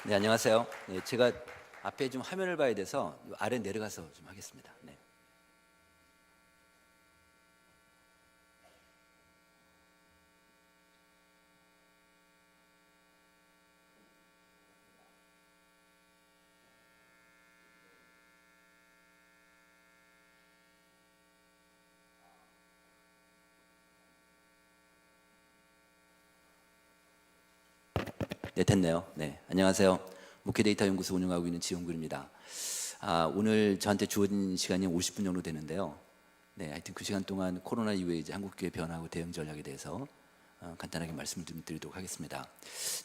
네, 안녕하세요. 네, 제가 앞에 좀 화면을 봐야 돼서 아래 내려가서 좀 하겠습니다. 네. 네, 됐네요. 네, 안녕하세요. 목회데이터 연구소 운영하고 있는 지용근입니다. 오늘 저한테 주어진 시간이 50분 정도 되는데요. 네, 하여튼 그 시간 동안 코로나 이후에 이제 한국교회 변화하고 대응 전략에 대해서 간단하게 말씀을 좀 드리도록 하겠습니다.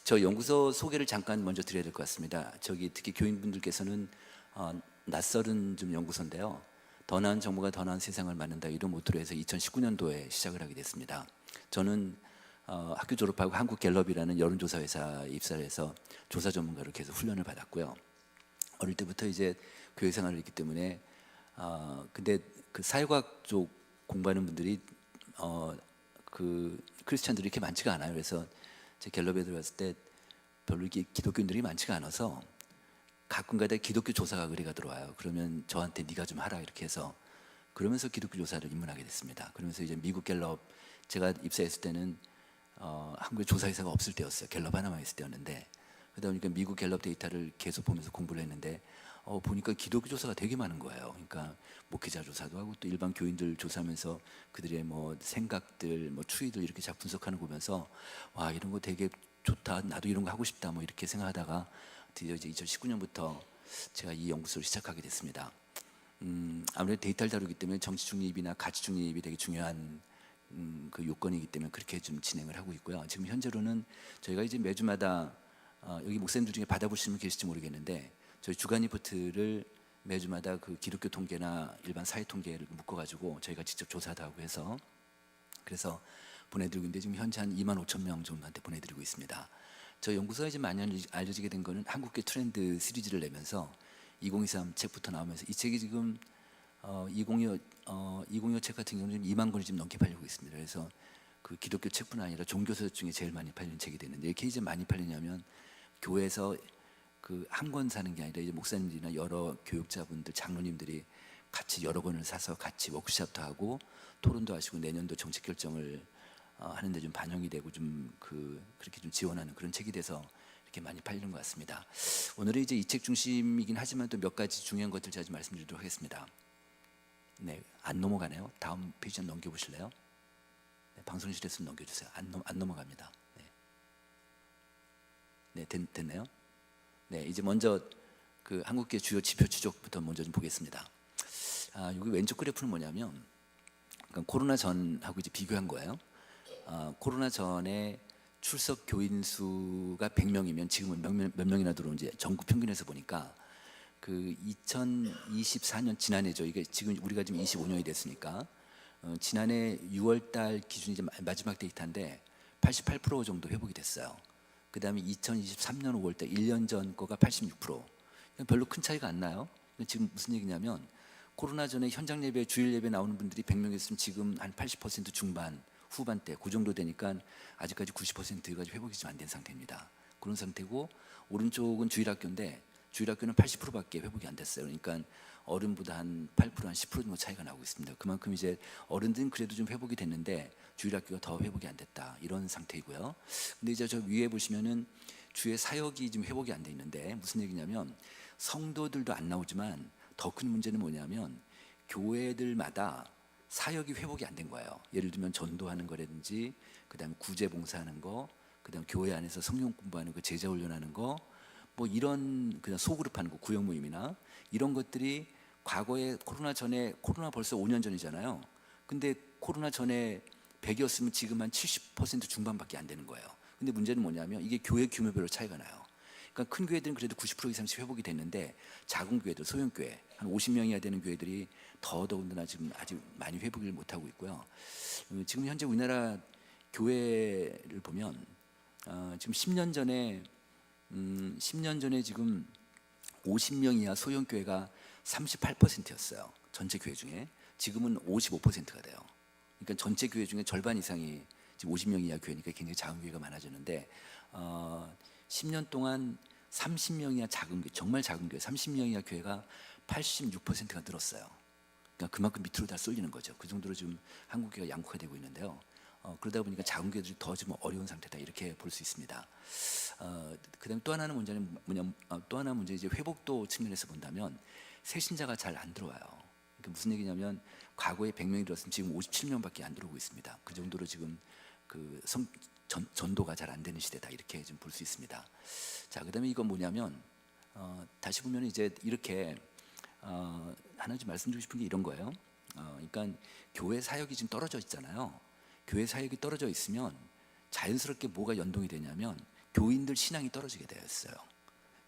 저 연구소 소개를 잠깐 먼저 드려야 될 것 같습니다. 저기 특히 교인분들께서는 낯설은 좀 연구소인데요. 더 나은 정보가 더 나은 세상을 만든다 이런 모토로 해서 2019년도에 시작을 하게 됐습니다. 저는 학교 졸업하고 한국갤럽이라는 여론조사 회사에 입사를 해서 조사 전문가로 계속 훈련을 받았고요. 어릴 때부터 이제 교회 생활을 했기 때문에 근데 그 사회과학 쪽 공부하는 분들이 그 크리스찬들이 이렇게 많지가 않아요. 그래서 제 갤럽에 들어갔을 때 별로 이렇게 기독교인들이 많지가 않아서 가끔가다 기독교 조사가 의뢰가 들어와요. 그러면 저한테 네가 좀 하라 이렇게 해서 그러면서 기독교 조사를 입문하게 됐습니다. 그러면서 이제 미국 갤럽 제가 입사했을 때는 한국에 조사 회사가 없을 때였어요. 갤럽 하나만 있을 때였는데 그러다 보니까 미국 갤럽 데이터를 계속 보면서 공부를 했는데 보니까 기독교 조사가 되게 많은 거예요. 그러니까 목회자 조사도 하고 또 일반 교인들 조사하면서 그들의 뭐 생각들, 뭐 추이들 이렇게 잘 분석하는 거 보면서 와 이런 거 되게 좋다. 나도 이런 거 하고 싶다. 뭐 이렇게 생각하다가 드디어 이제 2019년부터 제가 이 연구소를 시작하게 됐습니다. 아무래도 데이터를 다루기 때문에 정치 중립이나 가치 중립이 되게 중요한 그 요건이기 때문에 그렇게 좀 진행을 하고 있고요. 지금 현재로는 저희가 이제 매주마다 여기 목사님들 중에 받아보시는 분 계실지 모르겠는데 저희 주간 리포트를 매주마다 그 기독교 통계나 일반 사회 통계를 묶어가지고 저희가 직접 조사도 하고 해서 그래서 보내드리고 있는데 지금 현재 한 2만 5천 명 정도한테 보내드리고 있습니다. 저 연구소가 이제 많이 알려지게 된 거는 한국계 트렌드 시리즈를 내면서 2023 책부터 나오면서 이 책이 지금 2025 책 같은 경우는 2만 권이 지금 넘게 팔리고 있습니다. 그래서 그 기독교 책뿐 아니라 종교서 중에 제일 많이 팔리는 책이 됐는데 이렇게 이제 많이 팔리냐면 교회에서 그 한 권 사는 게 아니라 이제 목사님들이나 여러 교육자분들, 장로님들이 같이 여러 권을 사서 같이 워크숍도 하고 토론도 하시고 내년도 정책 결정을 하는데 좀 반영이 되고 좀 그렇게 좀 지원하는 그런 책이 돼서 이렇게 많이 팔리는 것 같습니다. 오늘은 이제 이 책 중심이긴 하지만 또 몇 가지 중요한 것들 제가 좀 말씀드리도록 하겠습니다. 네, 안 넘어가네요. 다음 페이지 좀 넘겨보실래요? 네, 방송실에서 넘겨주세요. 안 넘어갑니다. 네, 됐네요. 네, 이제 먼저 그 한국계 주요 지표 추적부터 먼저 좀 보겠습니다. 여기 왼쪽 그래프는 뭐냐면 그러니까 코로나 전하고 이제 비교한 거예요. 코로나 전에 출석 교인 수가 100명이면 지금은 몇 명이나 들어오는지 전국 평균에서 보니까 그 2024년 지난해죠. 이게 지금 우리가 지금 25년이 됐으니까 지난해 6월달 기준이 이제 마지막 데이터인데 88% 정도 회복이 됐어요. 그 다음에 2023년 5월달 1년 전 거가 86%. 별로 큰 차이가 안 나요. 지금 무슨 얘기냐면 코로나 전에 현장 예배, 주일 예배 나오는 분들이 100명이었으면 지금 한 80% 중반, 후반대 그 정도 되니까 아직까지 90%까지 회복이 좀 안 된 상태입니다. 그런 상태고 오른쪽은 주일학교인데 주일학교는 80%밖에 회복이 안 됐어요. 그러니까 어른보다 한 8%, 한 10% 정도 차이가 나고 있습니다. 그만큼 이제 어른들은 그래도 좀 회복이 됐는데 주일학교가 더 회복이 안 됐다 이런 상태이고요. 근데 이제 저 위에 보시면은 주의 사역이 좀 회복이 안 돼 있는데 무슨 얘기냐면 성도들도 안 나오지만 더 큰 문제는 뭐냐면 교회들마다 사역이 회복이 안 된 거예요. 예를 들면 전도하는 거라든지 그다음에 구제 봉사하는 거, 그다음 교회 안에서 성령 공부하는 거, 제자 훈련하는 거, 뭐 이런 그냥 소그룹 하는 거, 구역 모임이나 이런 것들이 과거에 코로나 전에 코로나 벌써 5년 전이잖아요. 근데 코로나 전에 100이었으면 지금 한 70% 중반밖에 안 되는 거예요. 근데 문제는 뭐냐면 이게 교회 규모별로 차이가 나요. 그러니까 큰 교회들은 그래도 90% 이상씩 회복이 됐는데 작은 교회들, 소형 교회 한 50명 이하 되는 교회들이 더더군다나 지금 아직 많이 회복을 못 하고 있고요. 지금 현재 우리나라 교회를 보면 지금 10년 전에 지금 50명 이하 소형 교회가 38%였어요. 전체 교회 중에 지금은 55%가 돼요. 그러니까 전체 교회 중에 절반 이상이 지금 50명 이하 교회니까 굉장히 작은 교회가 많아졌는데 10년 동안 30명이나 작은 교회, 정말 작은 교회, 30명이나 교회가 86%가 늘었어요. 그러니까 그만큼 밑으로 다 쏠리는 거죠. 그 정도로 지금 한국 교회가 양극화되고 있는데요. 그러다 보니까 작은 교회들이 더 좀 어려운 상태다 이렇게 볼 수 있습니다. 그다음 또 하나는 문제는 또 하나 문제 이제 회복도 측면에서 본다면 새 신자가 잘 안 들어와요. 그러니까 무슨 얘기냐면 과거에 100명이 들었으면 지금 57명밖에 안 들어오고 있습니다. 그 정도로 지금 그 전도가 잘 안 되는 시대다 이렇게 좀 볼 수 있습니다. 자, 그다음에 이건 뭐냐면 다시 보면 이제 이렇게 하나 좀 말씀드리고 싶은 게 이런 거예요. 그러니까 교회 사역이 지금 떨어져 있잖아요. 교회 사역이 떨어져 있으면 자연스럽게 뭐가 연동이 되냐면 교인들 신앙이 떨어지게 되었어요.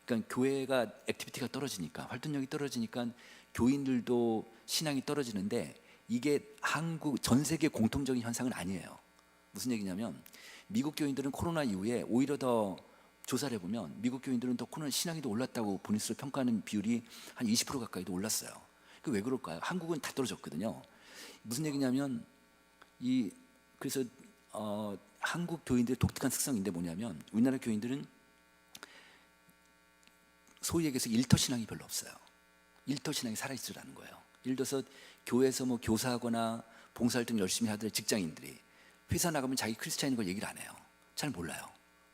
그러니까 교회가 액티비티가 떨어지니까 활동력이 떨어지니까 교인들도 신앙이 떨어지는데 이게 한국 전 세계 공통적인 현상은 아니에요. 무슨 얘기냐면 미국 교인들은 코로나 이후에 오히려 더 조사를 해보면 미국 교인들은 더 코로나 신앙이 더 올랐다고 본인 스스로 평가하는 비율이 한 20% 가까이도 올랐어요. 그 왜 그럴까요? 한국은 다 떨어졌거든요. 무슨 얘기냐면 그래서 한국 교인들의 독특한 특성인데 뭐냐면 우리나라 교인들은 소위 얘기해서 일터 신앙이 별로 없어요. 일터 신앙이 살아있으라는 거예요. 예를 들어서 교회에서 뭐 교사하거나 봉사활동 열심히 하던 직장인들이 회사 나가면 자기 크리스찬인 걸 얘기를 안 해요. 잘 몰라요.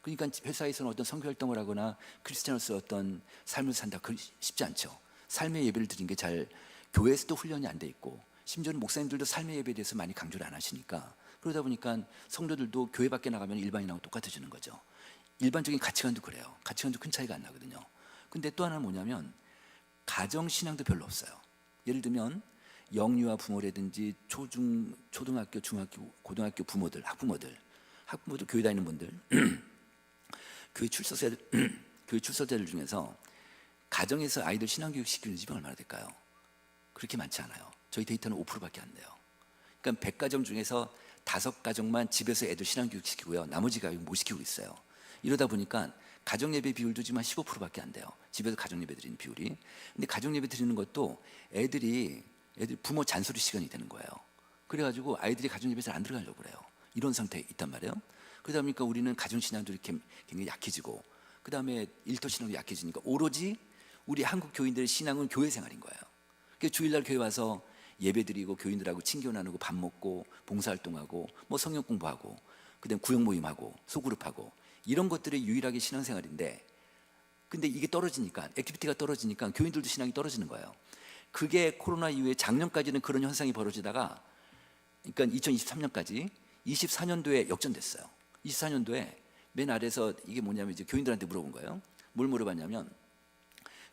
그러니까 회사에서는 어떤 선교 활동을 하거나 크리스찬으로서 어떤 삶을 산다 쉽지 않죠. 삶의 예배를 드린 게 잘 교회에서도 훈련이 안 돼 있고 심지어는 목사님들도 삶의 예배에 대해서 많이 강조를 안 하시니까 그러다 보니까 성도들도 교회 밖에 나가면 일반인하고 똑같아지는 거죠. 일반적인 가치관도 그래요. 가치관도 큰 차이가 안 나거든요. 근데 또 하나는 뭐냐면 가정 신앙도 별로 없어요. 예를 들면 영유아 부모라든지 초등학교, 중학교, 고등학교 부모들, 학부모들 교회 다니는 분들 교회 출석자들 중에서 가정에서 아이들 신앙교육 시키는 집이 얼마나 될까요? 그렇게 많지 않아요. 저희 데이터는 5%밖에 안 돼요. 그러니까 100가정 중에서 5가정만 집에서 애들 신앙교육 시키고요. 나머지 가족은 못 시키고 있어요. 이러다 보니까 가정예배 비율도 지금 한 15%밖에 안 돼요. 집에서 가정예배 드리는 비율이. 근데 가정예배 드리는 것도 애들 부모 잔소리 시간이 되는 거예요. 그래가지고 아이들이 가정예배 잘 안 들어가려고 그래요. 이런 상태에 있단 말이에요. 그러다 보니까 우리는 가정신앙도 이렇게 굉장히 약해지고 그 다음에 일터 신앙도 약해지니까 오로지 우리 한국 교인들의 신앙은 교회 생활인 거예요. 그래서 주일날 교회 와서 예배드리고 교인들하고 친교 나누고 밥 먹고 봉사활동하고 뭐 성경 공부하고 그다음 구역 모임하고 소그룹하고 이런 것들이 유일하게 신앙생활인데 근데 이게 떨어지니까 액티비티가 떨어지니까 교인들도 신앙이 떨어지는 거예요. 그게 코로나 이후에 작년까지는 그런 현상이 벌어지다가 그러니까 2023년까지 24년도에 역전됐어요. 24년도에 맨 아래에서 이게 뭐냐면 이제 교인들한테 물어본 거예요. 뭘 물어봤냐면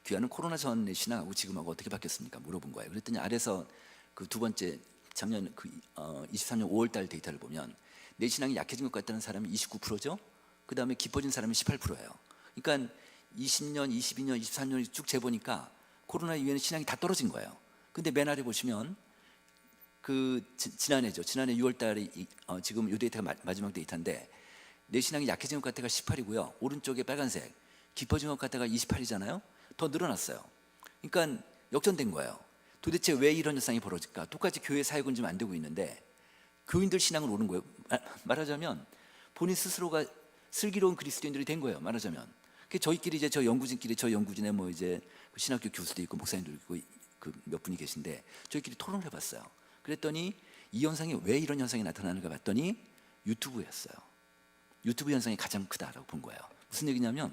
귀하는 코로나 전의 신앙하고 지금하고 어떻게 바뀌었습니까? 물어본 거예요. 그랬더니 아래서 그 두 번째 작년 23년 5월달 데이터를 보면 내 신앙이 약해진 것 같다는 사람이 29%죠. 그 다음에 깊어진 사람이 18%예요. 그러니까 20년, 22년, 23년이 쭉 재보니까 코로나 이후에는 신앙이 다 떨어진 거예요. 근데 맨 아래 보시면 지난해죠. 지난해 6월달이 지금 이 데이터가 마지막 데이터인데 내 신앙이 약해진 것 같다가 18이고요. 오른쪽에 빨간색 깊어진 것 같다가 28이잖아요. 더 늘어났어요. 그러니까 역전된 거예요. 도대체 왜 이런 현상이 벌어질까? 똑같이 교회 사역은 좀 안 되고 있는데 교인들 신앙은 오른 거예요. 말하자면 본인 스스로가 슬기로운 그리스도인들이 된 거예요. 말하자면 저희끼리 이제 저 연구진에 뭐 이제 그 신학교 교수도 있고 목사님도 있고 그 몇 분이 계신데 저희끼리 토론을 해봤어요. 그랬더니 이 현상이 왜 이런 현상이 나타나는가 봤더니 유튜브였어요. 유튜브 현상이 가장 크다라고 본 거예요. 무슨 얘기냐면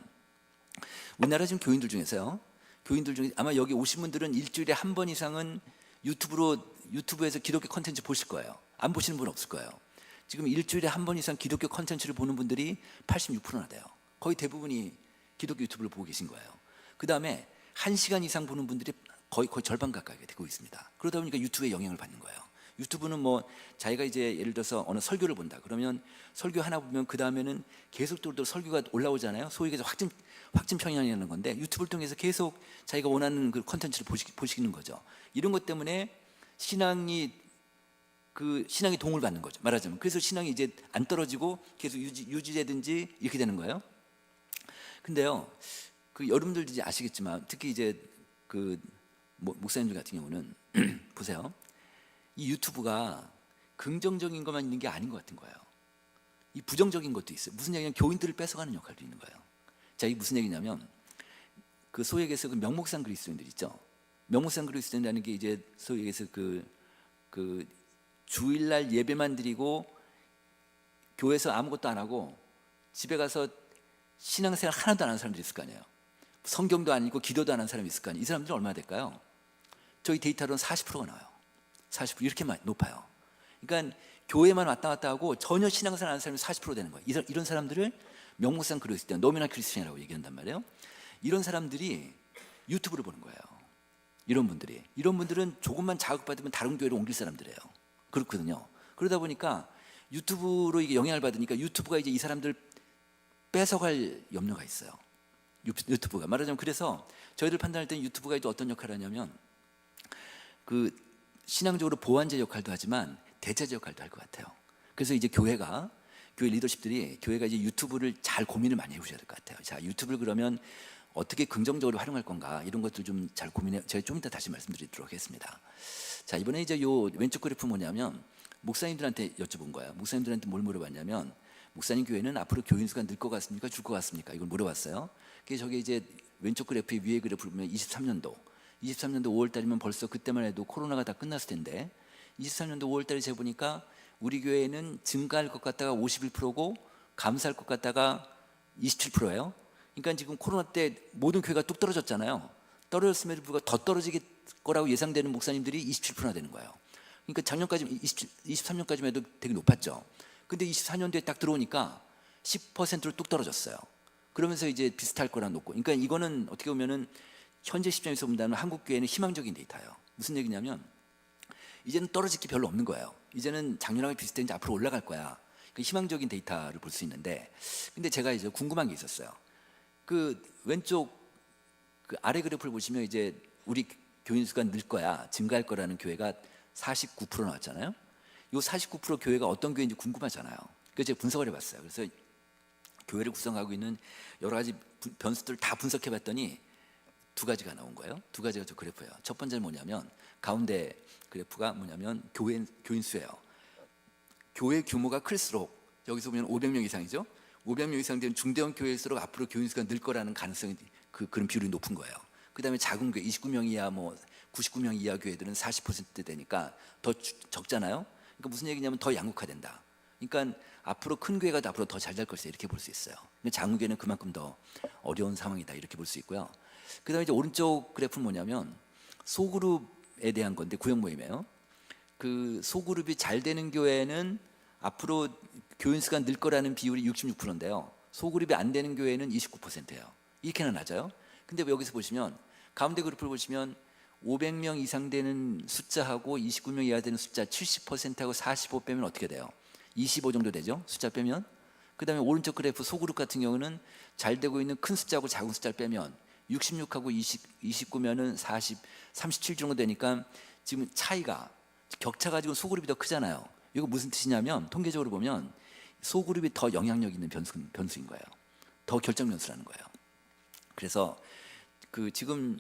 우리나라 지금 교인들 중에 아마 여기 오신 분들은 일주일에 한 번 이상은 유튜브에서 기독교 콘텐츠 보실 거예요. 안 보시는 분 없을 거예요. 지금 일주일에 한 번 이상 기독교 콘텐츠를 보는 분들이 86%나 돼요. 거의 대부분이 기독교 유튜브를 보고 계신 거예요. 그 다음에 1시간 이상 보는 분들이 거의 절반 가까이 되고 있습니다. 그러다 보니까 유튜브에 영향을 받는 거예요. 유튜브는 뭐 자기가 이제 예를 들어서 어느 설교를 본다 그러면 설교 하나 보면 그 다음에는 계속적으로 설교가 올라오잖아요. 소위 얘기해서 확진 평양이라는 건데 유튜브를 통해서 계속 자기가 원하는 그 콘텐츠를 보시는 거죠. 이런 것 때문에 신앙이 도움을 받는 거죠. 말하자면 그래서 신앙이 이제 안 떨어지고 계속 유지되든지 이렇게 되는 거예요. 근데요, 여러분들도 이제 아시겠지만 특히 이제 목사님들 같은 경우는 보세요. 이 유튜브가 긍정적인 것만 있는 게 아닌 것 같은 거예요. 이 부정적인 것도 있어요. 무슨 얘기냐면 교인들을 뺏어가는 역할도 있는 거예요. 자, 이게 무슨 얘기냐면 그 소위 얘기해서 그 명목상 그리스도인들 있죠. 명목상 그리스도인이라는 게 이제 소위 얘기해서 그 주일날 예배만 드리고 교회에서 아무것도 안 하고 집에 가서 신앙생활 하나도 안 하는 사람들이 있을 거 아니에요. 성경도 안 읽고 기도도 안 하는 사람이 있을 거 아니에요. 이 사람들은 얼마나 될까요? 저희 데이터로는 40%가 나와요. 40% 이렇게 높아요. 그러니까 교회만 왔다 갔다 하고 전혀 신앙생활 안 하는 사람이 40% 되는 거예요. 이런 사람들을 명목상 그리스도인, 노미널 크리스천이라고 얘기한단 말이에요. 이런 사람들이 유튜브를 보는 거예요. 이런 분들은 조금만 자극받으면 다른 교회로 옮길 사람들이에요. 그렇거든요. 그러다 보니까 유튜브로 이게 영향을 받으니까 유튜브가 이제 이 사람들 뺏어갈 염려가 있어요. 유튜브가 말하자면, 그래서 저희들 판단할 때는 유튜브가 이제 어떤 역할을 하냐면 그 신앙적으로 보완제 역할도 하지만 대체제 역할도 할 것 같아요. 그래서 이제 교회 리더십들이 교회가 이제 유튜브를 잘 고민을 많이 해보셔야 될 것 같아요. 자, 유튜브를 그러면 어떻게 긍정적으로 활용할 건가, 이런 것들 좀 잘 고민해. 제가 좀 이따 다시 말씀드리도록 하겠습니다. 자, 이번에 이제 요 왼쪽 그래프 뭐냐면 목사님들한테 여쭤본 거예요. 목사님들한테 뭘 물어봤냐면, 목사님 교회는 앞으로 교인 수가 늘 것 같습니까? 줄 것 같습니까? 이걸 물어봤어요. 그게 저게 이제 왼쪽 그래프 위에 그래프를 보면 23년도 5월 달이면 벌써 그때만 해도 코로나가 다 끝났을 텐데 23년도 5월 달에 재보니까 우리 교회는 증가할 것 같다가 51%고 감소할 것 같다가 27%예요. 그러니까 지금 코로나 때 모든 교회가 뚝 떨어졌잖아요. 떨어졌음에도 불구하고 더 떨어질 거라고 예상되는 목사님들이 27%나 되는 거예요. 그러니까 작년까지 23년까지만 해도 되게 높았죠. 근데 24년도에 딱 들어오니까 10%로 뚝 떨어졌어요. 그러면서 이제 비슷할 거라 놓고, 그러니까 이거는 어떻게 보면은 현재 시점에서 본다면 한국 교회는 희망적인 데이터예요. 무슨 얘기냐면 이제는 떨어질 게 별로 없는 거예요. 이제는 작년하고 비슷해, 이제 앞으로 올라갈 거야. 그 희망적인 데이터를 볼 수 있는데, 근데 제가 이제 궁금한 게 있었어요. 그 왼쪽 그 아래 그래프를 보시면 이제 우리 교인 수가 늘 거야, 증가할 거라는 교회가 49% 나왔잖아요. 이 49% 교회가 어떤 교회인지 궁금하잖아요. 그래서 제가 분석을 해봤어요. 그래서 교회를 구성하고 있는 여러 가지 변수들을 다 분석해봤더니 두 가지가 나온 거예요. 두 가지가 저 그래프예요. 첫 번째는 뭐냐면 가운데 그래프가 뭐냐면 교인 수예요. 교회 규모가 클수록, 여기서 보면 500명 이상이죠. 500명 이상 되는 중대형 교회일수록 앞으로 교인 수가 늘 거라는 가능성이 그런 비율이 높은 거예요. 그다음에 작은 교회 29명 이하 99명 이하 교회들은 40% 되니까 더 적잖아요. 그러니까 무슨 얘기냐면 더 양극화된다. 그러니까 앞으로 큰 교회가 앞으로 더 잘 될 것이다, 이렇게 볼 수 있어요. 근데 작은 교회는 그만큼 더 어려운 상황이다, 이렇게 볼 수 있고요. 그다음에 이제 오른쪽 그래프는 뭐냐면 소그룹에 대한 건데, 구역 모임이에요. 그 소그룹이 잘 되는 교회는 앞으로 교인 수가 늘 거라는 비율이 66%인데요. 소그룹이 안 되는 교회는 29%예요. 이렇게나 낮아요. 근데 여기서 보시면 가운데 그래프를 보시면 500명 이상 되는 숫자하고 29명 이하 되는 숫자 70%하고 45 빼면 어떻게 돼요? 25 정도 되죠? 숫자 빼면. 그 다음에 오른쪽 그래프 소그룹 같은 경우는 잘 되고 있는 큰 숫자하고 작은 숫자를 빼면 66하고 29면은 40, 37 정도 되니까 지금 격차가 지금 소그룹이 더 크잖아요. 이거 무슨 뜻이냐면 통계적으로 보면 소그룹이 더 영향력 있는 변수인 거예요. 더 결정 변수라는 거예요. 그래서 그 지금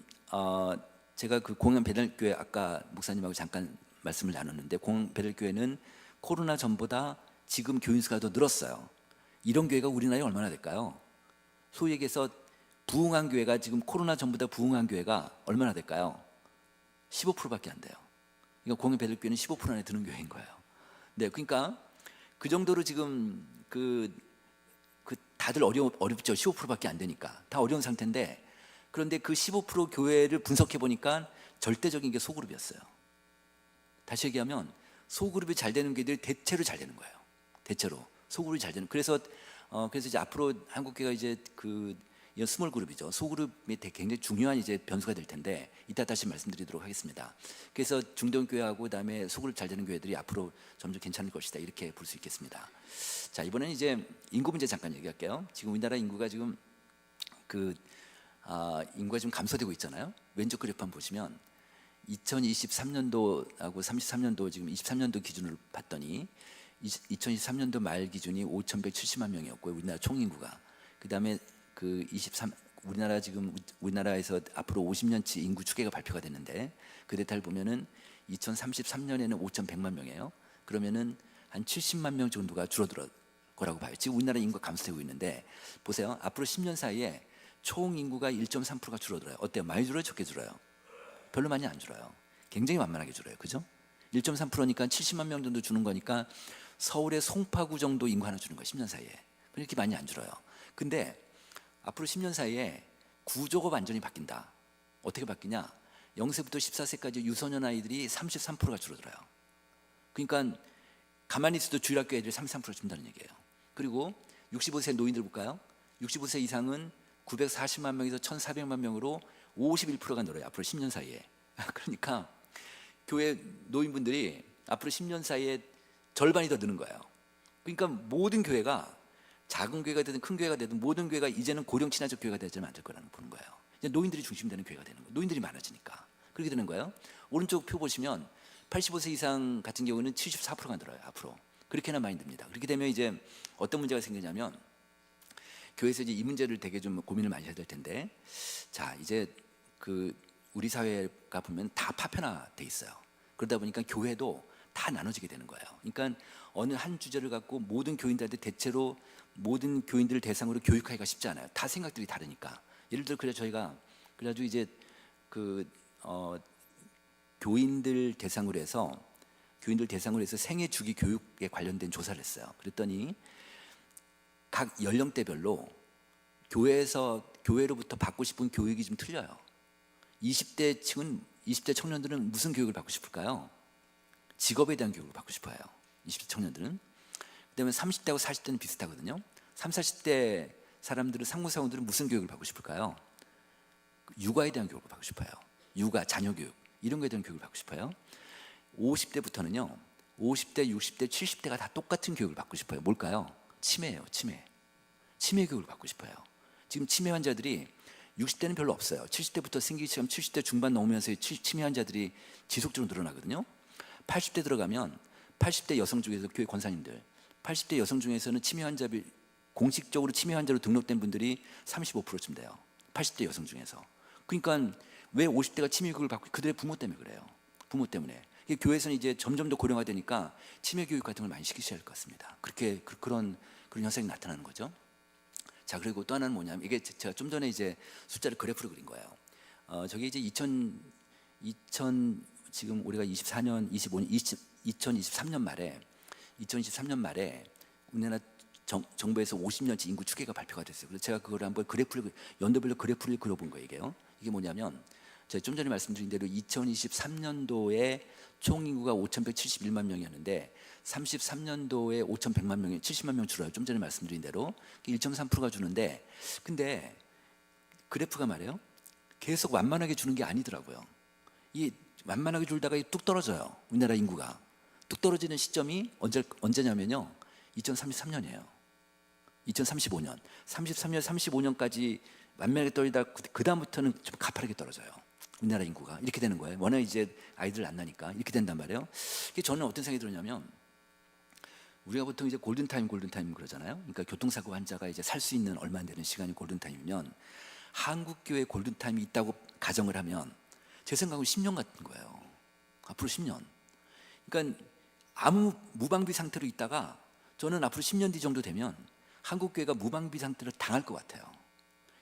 제가 그 공영 베들교회 아까 목사님하고 잠깐 말씀을 나눴는데, 공영 베들교회는 코로나 전보다 지금 교인 수가 더 늘었어요. 이런 교회가 우리나라에 얼마나 될까요? 소위 얘기해서 부흥한 교회가, 지금 코로나 전보다 부흥한 교회가 얼마나 될까요? 15%밖에 안 돼요. 그러니까 공영 베들교회는 15% 안에 드는 교회인 거예요. 네, 그러니까 그 정도로 지금 그 다들 어렵죠. 15%밖에 안 되니까 다 어려운 상태인데, 그런데 그 15% 교회를 분석해 보니까 절대적인 게 소그룹이었어요. 다시 얘기하면 소그룹이 잘 되는 교회들이 대체로 잘 되는 거예요. 대체로 소그룹이 잘 되는. 그래서 이제 앞으로 한국교회가 이제 이런 스몰 그룹이죠. 소그룹이 굉장히 중요한 이제 변수가 될 텐데 이따 다시 말씀드리도록 하겠습니다. 그래서 중대형 교회하고 그다음에 소그룹 잘 되는 교회들이 앞으로 점점 괜찮을 것이다, 이렇게 볼 수 있겠습니다. 자, 이번에는 이제 인구 문제 잠깐 얘기할게요. 지금 우리나라 인구가 지금 인구가 좀 감소되고 있잖아요. 왼쪽 그래프 한번 보시면 2023년도하고 33년도, 지금 23년도 기준으로 봤더니 2023년도 말 기준이 5,170만 명이었고요. 우리나라 총 인구가. 그다음에 우리나라에서 앞으로 50년치 인구 추계가 발표가 됐는데, 그 데이터를 보면은 2033년에는 5,100만 명이에요. 그러면은 한 70만 명 정도가 줄어들 거라고 봐요. 지금 우리나라 인구가 감소되고 있는데 보세요. 앞으로 10년 사이에 총 인구가 1.3%가 줄어들어요. 어때요? 많이 줄어요? 적게 줄어요? 별로 많이 안 줄어요. 굉장히 만만하게 줄어요. 그죠? 1.3%니까 70만 명 정도 주는 거니까 서울의 송파구 정도 인구 하나 주는 거예요. 10년 사이에. 그렇게 많이 안 줄어요. 근데 앞으로 10년 사이에 구조가 완전히 바뀐다. 어떻게 바뀌냐? 0세부터 14세까지 유소년 아이들이 33%가 줄어들어요. 그러니까 가만히 있어도 주일학교 애들이 33% 준다는 얘기예요. 그리고 65세 노인들 볼까요? 65세 이상은 940만 명에서 1,400만 명으로 51%가 늘어요. 앞으로 10년 사이에. 그러니까 교회 노인분들이 앞으로 10년 사이에 절반이 더 느는 거예요. 그러니까 모든 교회가 작은 교회가 되든 큰 교회가 되든 모든 교회가 이제는 고령 친화적 교회가 되지 않을 거라는 거 보는 거예요. 이제 노인들이 중심되는 교회가 되는 거예요. 노인들이 많아지니까. 그렇게 되는 거예요. 오른쪽 표 보시면 85세 이상 같은 경우는 74%가 늘어요. 앞으로. 그렇게나 많이 듭니다. 그렇게 되면 이제 어떤 문제가 생기냐면 교회에서 이제 이 문제를 되게 좀 고민을 많이 해야 될 텐데, 자 이제 그 우리 사회가 보면 다 파편화돼 있어요. 그러다 보니까 교회도 다 나눠지게 되는 거예요. 그러니까 어느 한 주제를 갖고 모든 교인들한테 대체로 모든 교인들을 대상으로 교육하기가 쉽지 않아요. 다 생각들이 다르니까. 예를 들어 그래 저희가 그래가지고 이제 교인들 대상으로 해서 생애 주기 교육에 관련된 조사를 했어요. 그랬더니 각 연령대별로 교회로부터 받고 싶은 교육이 좀 틀려요. 20대 청년들은 무슨 교육을 받고 싶을까요? 직업에 대한 교육을 받고 싶어요. 20대 청년들은. 그다음에 30대하고 40대는 비슷하거든요. 30, 40대 사람들은 상무사원들은 무슨 교육을 받고 싶을까요? 육아에 대한 교육을 받고 싶어요. 육아, 자녀 교육 이런 거에 대한 교육을 받고 싶어요. 50대부터는요. 50대, 60대, 70대가 다 똑같은 교육을 받고 싶어요. 뭘까요? 치매예요. 치매 교육을 받고 싶어요. 지금 치매 환자들이 60대는 별로 없어요. 70대부터 생기기 시작하면 70대 중반 넘으면서 치매 환자들이 지속적으로 늘어나거든요. 80대 들어가면 80대 여성 중에서 교회 권사님들 80대 여성 중에서는 공식적으로 치매 환자로 등록된 분들이 35%쯤 돼요. 80대 여성 중에서. 그러니까 왜 50대가 치매 교육을 받고 그들의 부모 때문에 그래요. 부모 때문에. 교회에서는 이제 점점 더 고령화되니까 치매 교육 같은 걸 많이 시키셔야 할 것 같습니다. 그런 현상이 나타나는 거죠. 자, 그리고 또 하나는 뭐냐면 이게 제가 좀 전에 이제 숫자를 그래프로 그린 거예요. 저게 이제 지금 우리가 24년, 25년, 2023년 말에 우리나라 정부에서 50년치 인구 추계가 발표가 됐어요. 그래서 제가 그걸 한번 연도별로 그래프를 그려본 거예요. 이게 뭐냐면 제가 좀 전에 말씀드린 대로 2023년도에 총 인구가 5,171만 명이었는데 33년도에 5,100만 명이 70만 명 줄어요. 좀 전에 말씀드린 대로 1.3%가 주는데, 근데 그래프가 말이에요. 계속 완만하게 주는 게 아니더라고요. 이 완만하게 줄다가 뚝 떨어져요. 우리나라 인구가 뚝 떨어지는 시점이 언제냐면요. 2033년이에요. 2035년, 33년, 35년까지 완만하게 떨어지다 그 다음부터는 좀 가파르게 떨어져요. 우리나라 인구가 이렇게 되는 거예요. 워낙 이제 아이들 안 나니까 이렇게 된단 말이에요. 저는 어떤 생각이 들었냐면 우리가 보통 이제 골든타임 그러잖아요. 그러니까 교통사고 환자가 이제 살 수 있는 얼마 안 되는 시간이 골든타임이면 한국교회 골든타임이 있다고 가정을 하면 제 생각은 10년 같은 거예요. 앞으로 10년. 그러니까 아무 무방비 상태로 있다가 저는 앞으로 10년 뒤 정도 되면 한국교회가 무방비 상태를 당할 것 같아요.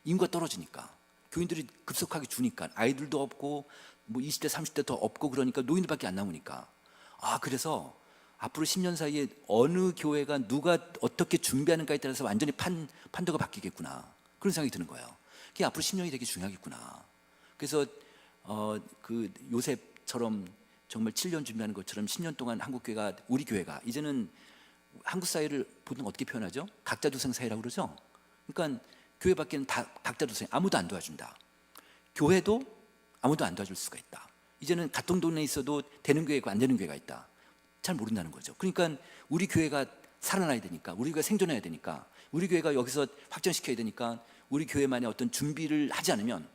인구가 떨어지니까 교인들이 급속하게 주니까 아이들도 없고 뭐 20대 30대 더 없고 그러니까 노인들밖에 안 남으니까 그래서 앞으로 10년 사이에 어느 교회가 누가 어떻게 준비하는가에 따라서 완전히 판도가 바뀌겠구나 그런 생각이 드는 거예요. 그게 앞으로 10년이 되게 중요하겠구나. 그래서 그 요셉처럼 정말 7년 준비하는 것처럼 10년 동안 우리 교회가 이제는 한국 사회를 보통 어떻게 표현하죠? 각자두생 사회라고 그러죠. 그러니까 교회 밖에는 다 각자두생, 아무도 안 도와준다. 교회도 아무도 안 도와줄 수가 있다. 이제는 같은 동네에 있어도 되는 교회가 있고 안 되는 교회가 있다. 잘 모른다는 거죠. 그러니까 우리 교회가 살아나야 되니까, 우리 교회가 생존해야 되니까, 우리 교회가 여기서 확장시켜야 되니까 우리 교회만의 어떤 준비를 하지 않으면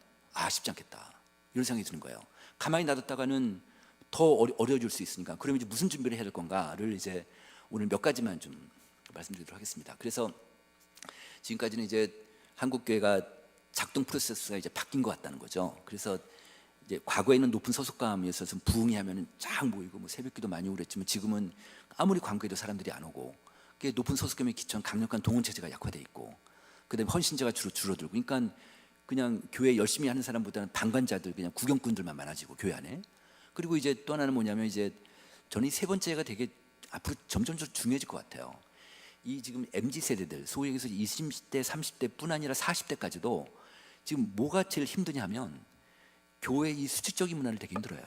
쉽지 않겠다. 이런 생각이 드는 거예요. 가만히 놔뒀다가는 더 어려워질 수 있으니까 그럼 이제 무슨 준비를 해야 될 건가를 이제 오늘 몇 가지만 좀 말씀드리도록 하겠습니다. 그래서 지금까지는 이제 한국 교회가 작동 프로세스가 이제 바뀐 것 같다는 거죠. 그래서 이제 과거에는 높은 소속감이 있어서 부흥이 하면은 쫙 모이고 뭐 새벽기도 많이 오고 그랬지만 지금은 아무리 광고해도 사람들이 안 오고 그게 높은 소속감에 기초한 강력한 동원 체제가 약화돼 있고 그다음에 헌신자가 줄어들고 그러니까 그냥 교회 열심히 하는 사람보다는 방관자들, 그냥 구경꾼들만 많아지고 교회 안에. 그리고 이제 또 하나는 뭐냐면 이제 저는 이 세 번째가 되게 앞으로 점점 중요해질 것 같아요. 이 지금 MZ 세대들, 소위 얘기해서 20대, 30대뿐 아니라 40대까지도 지금 뭐가 제일 힘드냐면 교회 이 수직적인 문화를 되게 힘들어요.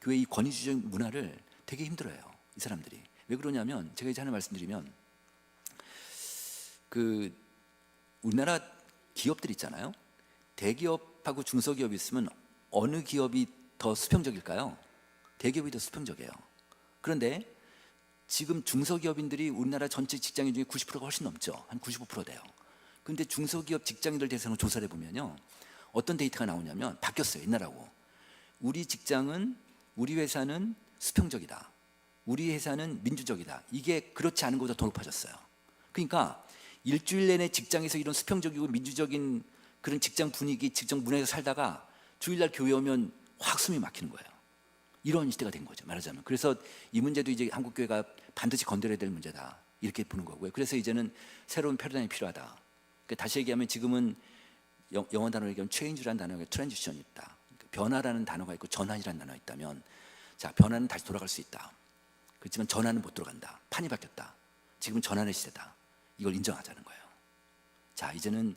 교회 이 권위주의적 문화를 되게 힘들어요. 이 사람들이. 왜 그러냐면 제가 이제 하나 말씀드리면 그 우리나라 기업들 있잖아요. 대기업하고 중소기업이 있으면 어느 기업이 더 수평적일까요? 대기업이 더 수평적이에요. 그런데 지금 중소기업인들이 우리나라 전체 직장인 중에 90%가 훨씬 넘죠. 한 95% 돼요. 그런데 중소기업 직장인들 대상으로 조사를 해보면요, 어떤 데이터가 나오냐면 바뀌었어요. 옛날하고. 우리 직장은, 우리 회사는 수평적이다, 우리 회사는 민주적이다, 이게 그렇지 않은 것보다 더 높아졌어요. 그러니까 일주일 내내 직장에서 이런 수평적이고 민주적인 그런 직장 분위기, 직장 문화에서 살다가 주일날 교회 오면 확 숨이 막히는 거예요. 이런 시대가 된 거죠, 말하자면. 그래서 이 문제도 이제 한국교회가 반드시 건드려야 될 문제다, 이렇게 보는 거고요. 그래서 이제는 새로운 패러다임이 필요하다. 그러니까 다시 얘기하면 지금은 영어 단어로 얘기하면 change라는 단어가 트랜지션이 있다. 그러니까 변화라는 단어가 있고 전환이라는 단어가 있다면, 자, 변화는 다시 돌아갈 수 있다. 그렇지만 전환은 못 돌아간다. 판이 바뀌었다. 지금은 전환의 시대다. 이걸 인정하자는 거예요. 자, 이제는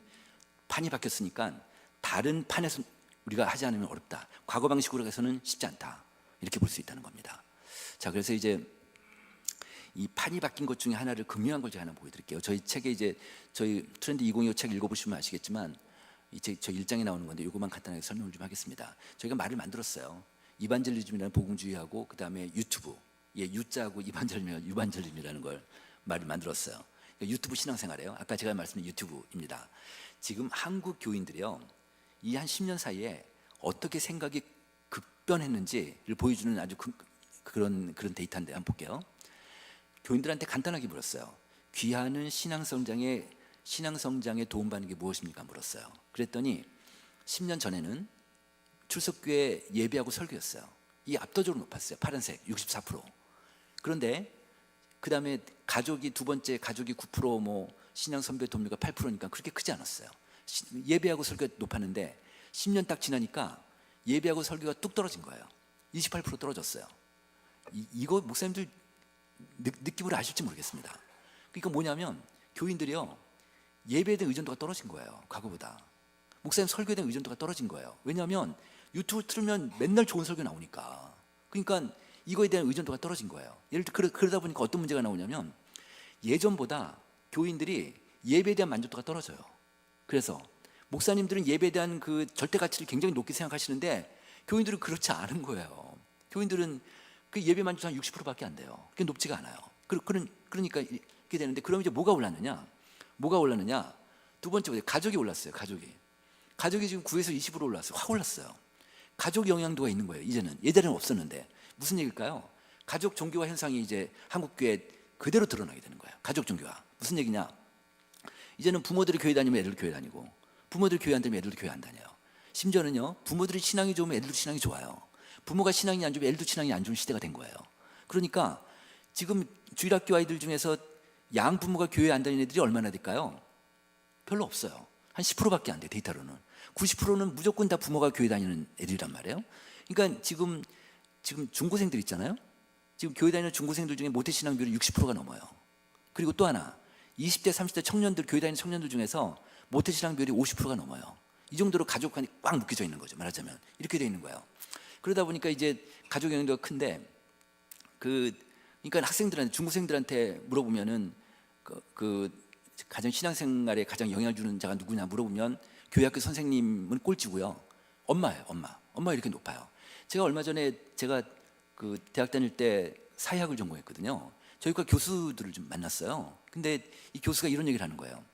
판이 바뀌었으니까 다른 판에서 우리가 하지 않으면 어렵다. 과거 방식으로 해서는 쉽지 않다. 이렇게 볼 수 있다는 겁니다. 자, 그래서 이제 이 판이 바뀐 것 중에 하나를 극명한 걸 제가 하나 보여드릴게요. 저희 책에 이제 저희 트렌드 2025 책 읽어보시면 아시겠지만 이제 저 1장에 나오는 건데 이것만 간단하게 설명을 좀 하겠습니다. 저희가 말을 만들었어요. 이반젤리즘이라는 복음주의하고 그 다음에 유튜브, 유자하고 이반젤리즘이라는 유반젤리즘이라는 걸 말을 만들었어요. 그러니까 유튜브 신앙생활이에요. 아까 제가 말씀드린 유튜브입니다. 지금 한국 교인들이요, 이 한 10년 사이에 어떻게 생각이 급변했는지를 보여주는 아주 그런 데이터인데 한번 볼게요. 교인들한테 간단하게 물었어요. 귀하는 신앙성장에 도움받는 게 무엇입니까? 물었어요. 그랬더니 10년 전에는 출석교회 예배하고 설교였어요. 이 압도적으로 높았어요. 파란색 64%. 그런데 그 다음에 가족이 두 번째 가족이 9%, 뭐 신앙 선배 돕니까 8%니까 그렇게 크지 않았어요. 예배하고 설교가 높았는데 10년 딱 지나니까 예배하고 설교가 뚝 떨어진 거예요. 28% 떨어졌어요. 이거 목사님들 느낌으로 아실지 모르겠습니다. 그러니까 뭐냐면 교인들이요, 예배에 대한 의존도가 떨어진 거예요. 과거보다. 목사님 설교에 대한 의존도가 떨어진 거예요. 왜냐하면 유튜브 틀면 맨날 좋은 설교 나오니까. 그러니까 이거에 대한 의존도가 떨어진 거예요. 예를 들어 그러다 보니까 어떤 문제가 나오냐면 예전보다 교인들이 예배에 대한 만족도가 떨어져요. 그래서 목사님들은 예배에 대한 그 절대 가치를 굉장히 높게 생각하시는데 교인들은 그렇지 않은 거예요. 교인들은 그 예배 만족도 한 60%밖에 안 돼요. 그게 높지가 않아요. 그러니까 이렇게 되는데, 그럼 이제 뭐가 올랐느냐? 두 번째, 가족이 올랐어요. 가족이 지금 9에서 20% 올랐어요. 확 올랐어요. 가족 영향도가 있는 거예요. 이제는. 예전에는 없었는데. 무슨 얘기일까요? 가족 종교화 현상이 이제 한국교회에 그대로 드러나게 되는 거예요. 가족 종교화. 무슨 얘기냐? 이제는 부모들이 교회 다니면 애들도 교회 다니고, 부모들이 교회 안 다니면 애들도 교회 안 다녀요. 심지어는요, 부모들이 신앙이 좋으면 애들도 신앙이 좋아요. 부모가 신앙이 안 좋으면 애들도 신앙이 안 좋은 시대가 된 거예요. 그러니까 지금 주일학교 아이들 중에서 양부모가 교회 안 다니는 애들이 얼마나 될까요? 별로 없어요. 한 10%밖에 안 돼요. 데이터로는. 90%는 무조건 다 부모가 교회 다니는 애들이란 말이에요. 그러니까 지금 중고생들 있잖아요. 지금 교회 다니는 중고생들 중에 모태신앙 비율이 60%가 넘어요. 그리고 또 하나, 20대 30대 청년들, 교회 다니는 청년들 중에서 모태신앙 비율이 50%가 넘어요. 이 정도로 가족관이 꽉 묶여져 있는 거죠. 말하자면 이렇게 돼 있는 거예요. 그러다 보니까 이제 가족 영향도가 큰데, 그러니까 학생들한테, 중고생들한테 물어보면은 가정 신앙생활에 가장 영향을 주는 자가 누구냐 물어보면 교회학교 선생님은 꼴찌고요. 엄마예요. 엄마 이렇게 높아요. 제가 얼마 전에 제가 그 대학 다닐 때 사회학을 전공했거든요. 저희과 교수들을 좀 만났어요. 근데 이 교수가 이런 얘기를 하는 거예요.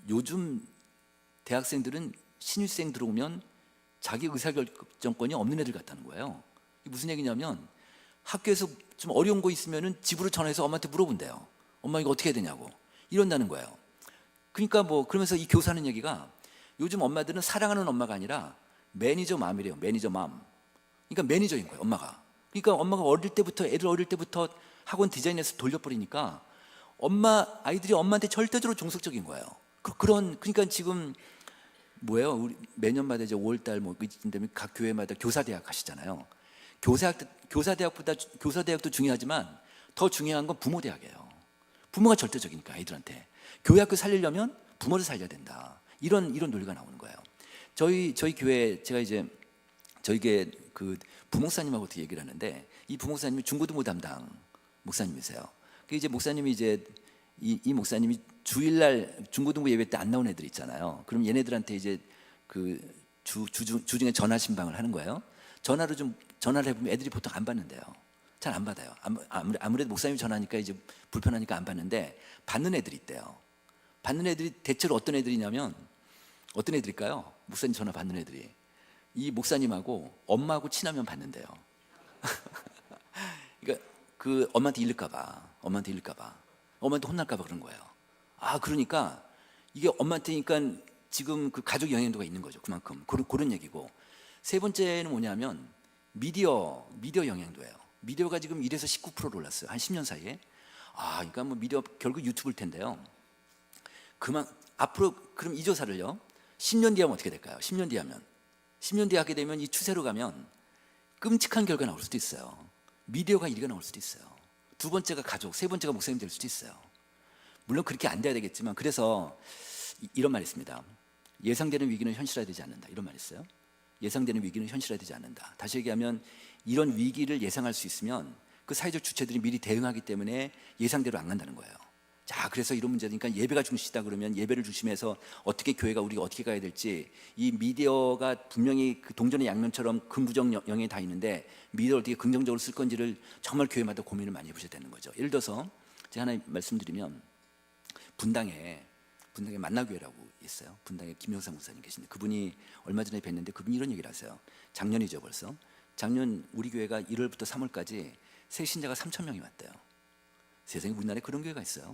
요즘 대학생들은 신입생 들어오면 자기 의사결정권이 없는 애들 같다는 거예요. 이게 무슨 얘기냐면 학교에서 좀 어려운 거 있으면은 집으로 전화해서 엄마한테 물어본대요. 엄마 이거 어떻게 해야 되냐고. 이런다는 거예요. 그러니까 그러면서 이 교수 하는 얘기가, 요즘 엄마들은 사랑하는 엄마가 아니라 매니저 맘이래요. 매니저 맘. 그러니까 매니저인 거예요, 엄마가. 그러니까 엄마가 애들 어릴 때부터 학원 디자인해서 돌려버리니까 아이들이 엄마한테 절대적으로 종속적인 거예요. 그러니까 지금 뭐예요? 우리 매년마다 이제 5월달 뭐 이쯤 되면 각 교회마다 교사대학 하시잖아요. 교사대학보다 교사대학도 중요하지만 더 중요한 건 부모대학이에요. 부모가 절대적이니까 아이들한테 교회학교 살리려면 부모를 살려야 된다. 이런 논리가 나오는 거예요. 저희 교회 제가 이제 저희 교회 그 부목사님하고 어떻게 얘기를 하는데 이 부목사님이 중고등부 담당 목사님이세요. 그 이제 목사님이 이제 이 목사님이 주일날 중고등부 예배 때 안 나온 애들 있잖아요. 그럼 얘네들한테 이제 그 주중에 전화 신방을 하는 거예요. 전화를 해보면 애들이 보통 안 받는데요. 잘 안 받아요. 아무래도 목사님이 전화하니까 이제 불편하니까 안 받는데 받는 애들이 있대요. 받는 애들이 대체로 어떤 애들이냐면 어떤 애들일까요? 목사님 전화 받는 애들이 이 목사님하고 엄마하고 친하면 받는데요. 그러니까 그 엄마한테 혼날까봐 그런 거예요. 아, 그러니까 이게 엄마한테니까 지금 그 가족 영향도가 있는 거죠. 그만큼 그런 얘기고. 세 번째는 뭐냐면 미디어 영향도예요. 미디어가 지금 1에서 19%로 올랐어요. 한 10년 사이에. 아, 그러니까 뭐 미디어 결국 유튜브일 텐데요. 앞으로 그럼 이 조사를요. 10년 뒤에 하면 어떻게 될까요? 10년 뒤에 하게 되면 이 추세로 가면 끔찍한 결과 나올 수도 있어요. 미디어가 1위가 나올 수도 있어요. 두 번째가 가족, 세 번째가 목사님 될 수도 있어요. 물론 그렇게 안 돼야 되겠지만 그래서 이런 말이 있습니다. 예상되는 위기는 현실화되지 않는다. 이런 말이 있어요. 예상되는 위기는 현실화되지 않는다. 다시 얘기하면 이런 위기를 예상할 수 있으면 그 사회적 주체들이 미리 대응하기 때문에 예상대로 안 간다는 거예요. 자, 그래서 이런 문제니까 예배가 중시다 그러면 예배를 중심해서 어떻게 교회가 우리가 어떻게 가야 될지 이 미디어가 분명히 그 동전의 양면처럼 긍부정 영향이 다 있는데 미디어를 어떻게 긍정적으로 쓸 건지를 정말 교회마다 고민을 많이 해보셔야 되는 거죠. 예를 들어서 제가 하나 말씀드리면 분당에 만나교회라고 있어요. 분당에 김영삼 목사님 계신데 그분이 얼마 전에 뵀는데 그분이 이런 얘기를 하세요. 작년이죠 벌써. 작년 우리 교회가 1월부터 3월까지 새 신자가 3,000명이 왔대요. 세상에 우리나라에 그런 교회가 있어요.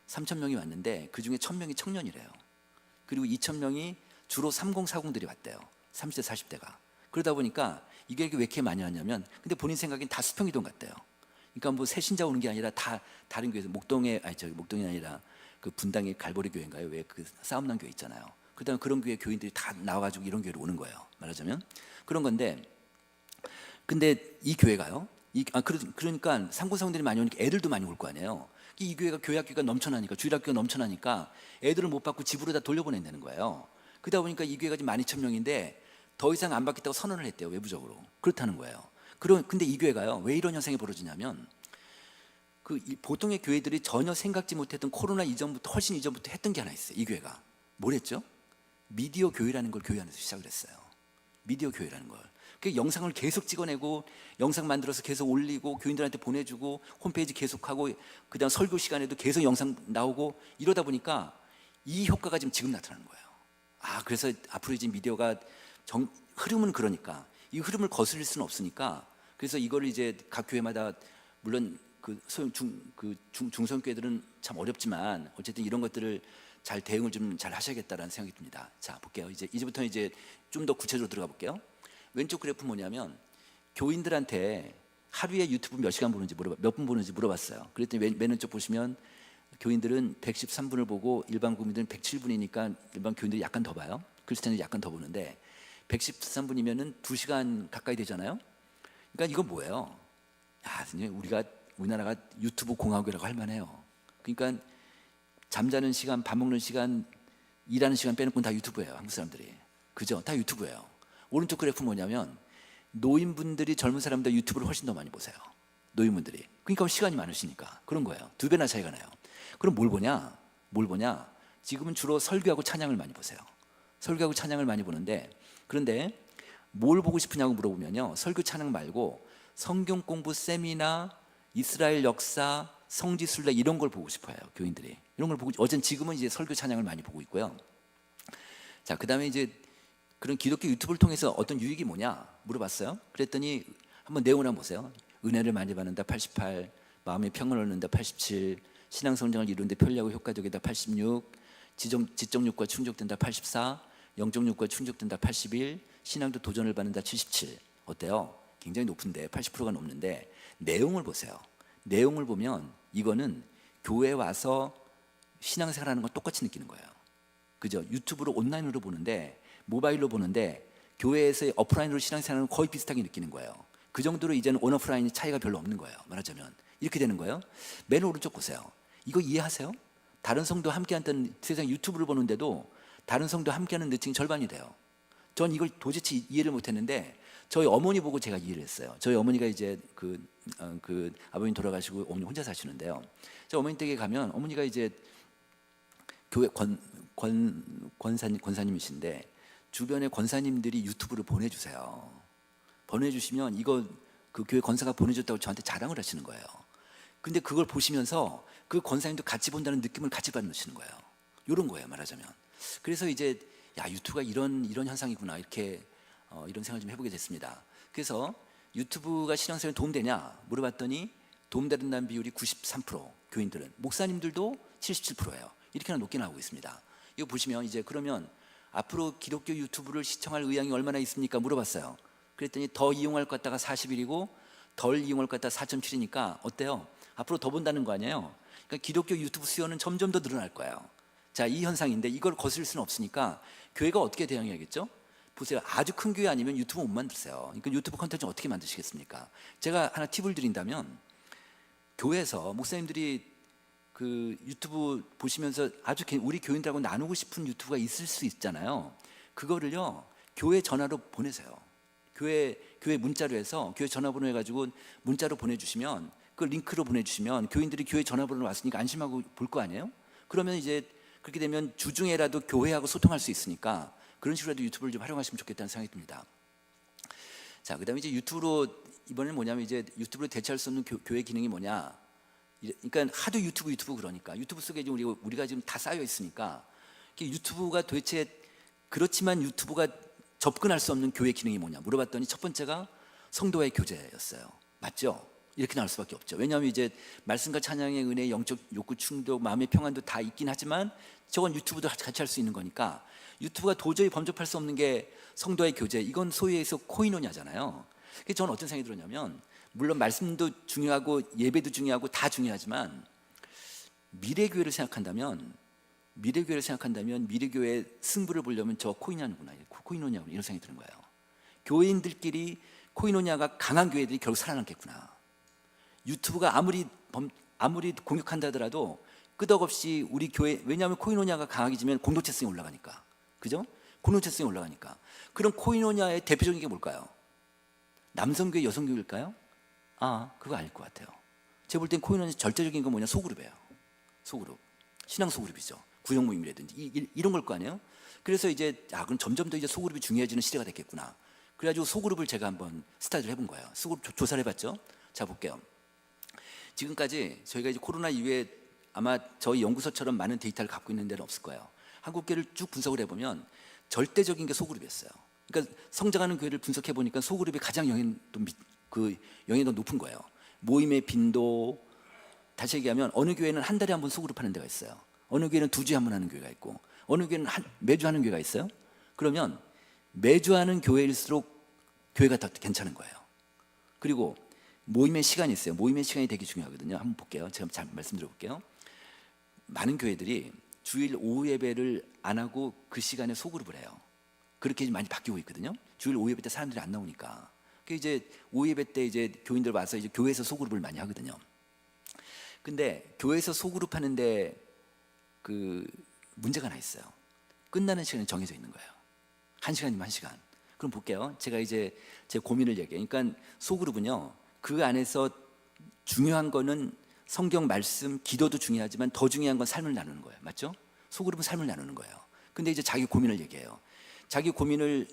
3,000명이 왔는데 그중에 1,000명이 청년이래요. 그리고 2,000명이 주로 30, 40들이 왔대요. 30대, 40대가. 그러다 보니까 이게 왜 이렇게 많이 왔냐면 근데 본인 생각엔 다 수평이동 같대요. 그러니까 뭐 새 신자 오는 게 아니라 다 다른 교회에서 목동이 아니라 그 분당의 갈보리 교회인가요? 왜 그 싸움난 교회 있잖아요. 그다음에 그런 교회 교인들이 다 나와가지고 이런 교회로 오는 거예요. 말하자면 그런 건데 근데 이 교회가요. 그러니까 상고상들이 많이 오니까 애들도 많이 올 거 아니에요. 이 교회가 교회학교가 넘쳐나니까 주일학교가 넘쳐나니까 애들을 못 받고 집으로 다 돌려보낸다는 거예요. 그러다 보니까 이 교회가 지금 12,000명인데 더 이상 안 받겠다고 선언을 했대요. 외부적으로. 그렇다는 거예요. 근데 이 교회가요. 왜 이런 현상이 벌어지냐면 보통의 교회들이 전혀 생각지 못했던 코로나 이전부터 훨씬 이전부터 했던 게 하나 있어요. 이 교회가 뭘 했죠? 미디어 교회라는 걸 교회 안에서 시작을 했어요. 미디어 교회라는 걸. 그 영상을 계속 찍어내고 영상 만들어서 계속 올리고 교인들한테 보내주고 홈페이지 계속하고 그다음 설교 시간에도 계속 영상 나오고 이러다 보니까 이 효과가 지금 나타나는 거예요. 아, 그래서 앞으로 이제 미디어가 흐름은 그러니까 이 흐름을 거스릴 수는 없으니까 그래서 이거를 이제 각 교회마다 물론 중소교회들은 참 어렵지만 어쨌든 이런 것들을 잘 대응을 좀 잘 하셔야겠다라는 생각이 듭니다. 자, 볼게요. 이제부터 이제 좀 더 구체적으로 들어가 볼게요. 왼쪽 그래프 뭐냐면 교인들한테 하루에 유튜브 몇 시간 보는지 몇 분 보는지 물어봤어요. 그랬더니 맨 왼쪽 보시면 교인들은 113분을 보고 일반 국민들은 107분이니까 일반 교인들이 약간 더 봐요. 크리스찬들이 약간 더 보는데 113분이면은 2시간 가까이 되잖아요. 그러니까 이건 뭐예요? 아, 우리나라가 유튜브 공화국이라고 할 만해요. 그러니까 잠자는 시간, 밥 먹는 시간, 일하는 시간 빼놓고는 다 유튜브예요. 한국 사람들이. 그죠? 다 유튜브예요. 오른쪽 그래프 뭐냐면 노인분들이 젊은 사람보다 유튜브를 훨씬 더 많이 보세요. 노인분들이. 그러니까 시간이 많으시니까 그런 거예요. 2배나 차이가 나요. 그럼 뭘 보냐? 지금은 주로 설교하고 찬양을 많이 보세요. 설교하고 찬양을 많이 보는데 그런데 뭘 보고 싶으냐고 물어보면요. 설교 찬양 말고 성경 공부 세미나, 이스라엘 역사, 성지순례 이런 걸 보고 싶어요. 교인들이. 이런 걸 보고 지금은 이제 설교 찬양을 많이 보고 있고요. 자, 그다음에 이제 그런 기독교 유튜브를 통해서 어떤 유익이 뭐냐 물어봤어요. 그랬더니 한번 내용을 한번 보세요. 은혜를 많이 받는다 88, 마음의 평안을 얻는다 87, 신앙 성장을 이루는데 편리하고 효과적이다 86, 지적 욕구가 충족된다 84, 영적 욕구가 충족된다 81, 신앙도 도전을 받는다 77. 어때요? 굉장히 높은데 80%가 넘는데 내용을 보세요. 내용을 보면 이거는 교회 와서 신앙생활하는 건 똑같이 느끼는 거예요. 그죠? 유튜브로 온라인으로 보는데 모바일로 보는데 교회에서의 오프라인으로 신앙생활은 거의 비슷하게 느끼는 거예요. 그 정도로 이제는 온오프라인이 차이가 별로 없는 거예요. 말하자면 이렇게 되는 거예요. 맨 오른쪽 보세요. 이거 이해하세요? 다른 성도 함께 한다는 세상 유튜브를 보는데도 다른 성도 함께하는 느낌이 절반이 돼요. 전 이걸 도대체 이해를 못했는데 저희 어머니 보고 제가 이해를 했어요. 저희 어머니가 이제 그 아버님 돌아가시고 어머니 혼자 사시는데요. 저 어머니 댁에 가면 어머니가 이제 교회 권사님이신데 주변에 권사님들이 유튜브를 보내주세요. 보내주시면 이거 그 교회 권사가 보내줬다고 저한테 자랑을 하시는 거예요. 근데 그걸 보시면서 그 권사님도 같이 본다는 느낌을 같이 받으시는 거예요. 이런 거예요, 말하자면. 그래서 이제 야, 유튜브가 이런 현상이구나 이렇게 이런 생각을 좀 해보게 됐습니다. 그래서 유튜브가 신앙생활에 도움되냐 물어봤더니 도움된다는 비율이 93%, 교인들은 목사님들도 77%예요. 이렇게나 높게 나오고 있습니다. 이거 보시면 이제 그러면 앞으로 기독교 유튜브를 시청할 의향이 얼마나 있습니까? 물어봤어요. 그랬더니 더 이용할 것 같다가 41이고 덜 이용할 것 같다가 4.7이니까 어때요? 앞으로 더 본다는 거 아니에요? 그러니까 기독교 유튜브 수요는 점점 더 늘어날 거예요. 자, 이 현상인데 이걸 거스릴 수는 없으니까 교회가 어떻게 대응해야겠죠? 보세요. 아주 큰 교회 아니면 유튜브 못 만드세요. 그러니까 유튜브 콘텐츠 어떻게 만드시겠습니까? 제가 하나 팁을 드린다면 교회에서 목사님들이 그 유튜브 보시면서 아주 우리 교인들하고 나누고 싶은 유튜브가 있을 수 있잖아요. 그거를요 교회 전화로 보내세요. 교회 문자로 해서 교회 전화번호 해가지고 문자로 보내주시면 그 링크로 보내주시면 교인들이 교회 전화번호로 왔으니까 안심하고 볼 거 아니에요? 그러면 이제 그렇게 되면 주중에라도 교회하고 소통할 수 있으니까 그런 식으로라도 유튜브를 좀 활용하시면 좋겠다는 생각이 듭니다. 자, 그다음에 이제 유튜브로 이번에는 뭐냐면 이제 유튜브로 대체할 수 없는 교회 기능이 뭐냐? 그러니까 하도 유튜브 그러니까 유튜브 속에 지금 우리가 지금 다 쌓여 있으니까 유튜브가 도대체 그렇지만 유튜브가 접근할 수 없는 교회 기능이 뭐냐 물어봤더니 첫 번째가 성도와의 교제였어요. 맞죠? 이렇게 나올 수밖에 없죠. 왜냐하면 이제 말씀과 찬양의 은혜, 영적 욕구 충족, 마음의 평안도 다 있긴 하지만 저건 유튜브도 같이 할 수 있는 거니까 유튜브가 도저히 범접할 수 없는 게 성도의 교제. 이건 소위 해서 코이노냐잖아요. 그래서 저는 어떤 생각이 들었냐면 물론 말씀도 중요하고 예배도 중요하고 다 중요하지만 미래교회를 생각한다면 미래교회의 승부를 보려면 저 코이노냐구나 이런 생각이 드는 거예요. 교회인들끼리 코이노냐가 강한 교회들이 결국 살아남겠구나. 유튜브가 아무리 공격한다 하더라도 끄덕없이 우리 교회, 왜냐하면 코이노냐가 강하게 공동체성이 올라가니까, 그죠? 공동체성이 올라가니까. 그럼 코이노냐의 대표적인 게 뭘까요? 남성교회, 여성교회일까요? 그거 아닐 것 같아요. 제가 볼 땐 코이노냐 절대적인 건 뭐냐? 소그룹이에요. 소그룹, 신앙 소그룹이죠. 구역 모임이라든지 이런 걸 거 아니에요? 그래서 이제 그럼 점점 더 이제 소그룹이 중요해지는 시대가 됐겠구나. 그래가지고 소그룹을 제가 한번 스타디를 해본 거예요. 소그룹 조사를 해봤죠. 자, 볼게요. 지금까지 저희가 이제 코로나 이후에 아마 저희 연구소처럼 많은 데이터를 갖고 있는 데는 없을 거예요. 한국 교회를 쭉 분석을 해보면 절대적인 게 소그룹이었어요. 그러니까 성장하는 교회를 분석해 보니까 소그룹이 가장 영향이 더 높은 거예요. 모임의 빈도, 다시 얘기하면 어느 교회는 한 달에 한 번 소그룹 하는 데가 있어요. 어느 교회는 2주에 한 번 하는 교회가 있고 어느 교회는 매주 하는 교회가 있어요. 그러면 매주 하는 교회일수록 교회가 더 괜찮은 거예요. 그리고 모임의 시간이 있어요. 모임의 시간이 되게 중요하거든요. 한번 볼게요. 제가 잘 말씀드려 볼게요. 많은 교회들이 주일 오후 예배를 안 하고 그 시간에 소그룹을 해요. 그렇게 많이 바뀌고 있거든요. 주일 오후 예배 때 사람들이 안 나오니까. 그 이제 오후 예배 때 이제 교인들 와서 이제 교회에서 소그룹을 많이 하거든요. 근데 교회에서 소그룹 하는데 그 문제가 하나 있어요. 끝나는 시간이 정해져 있는 거예요. 1시간이면 1시간. 그럼 볼게요. 제가 이제 제 고민을 얘기해요. 그러니까 소그룹은요, 그 안에서 중요한 거는 성경 말씀, 기도도 중요하지만 더 중요한 건 삶을 나누는 거예요. 맞죠? 소그룹은 삶을 나누는 거예요. 근데 이제 자기 고민을 얘기해요. 자기 고민을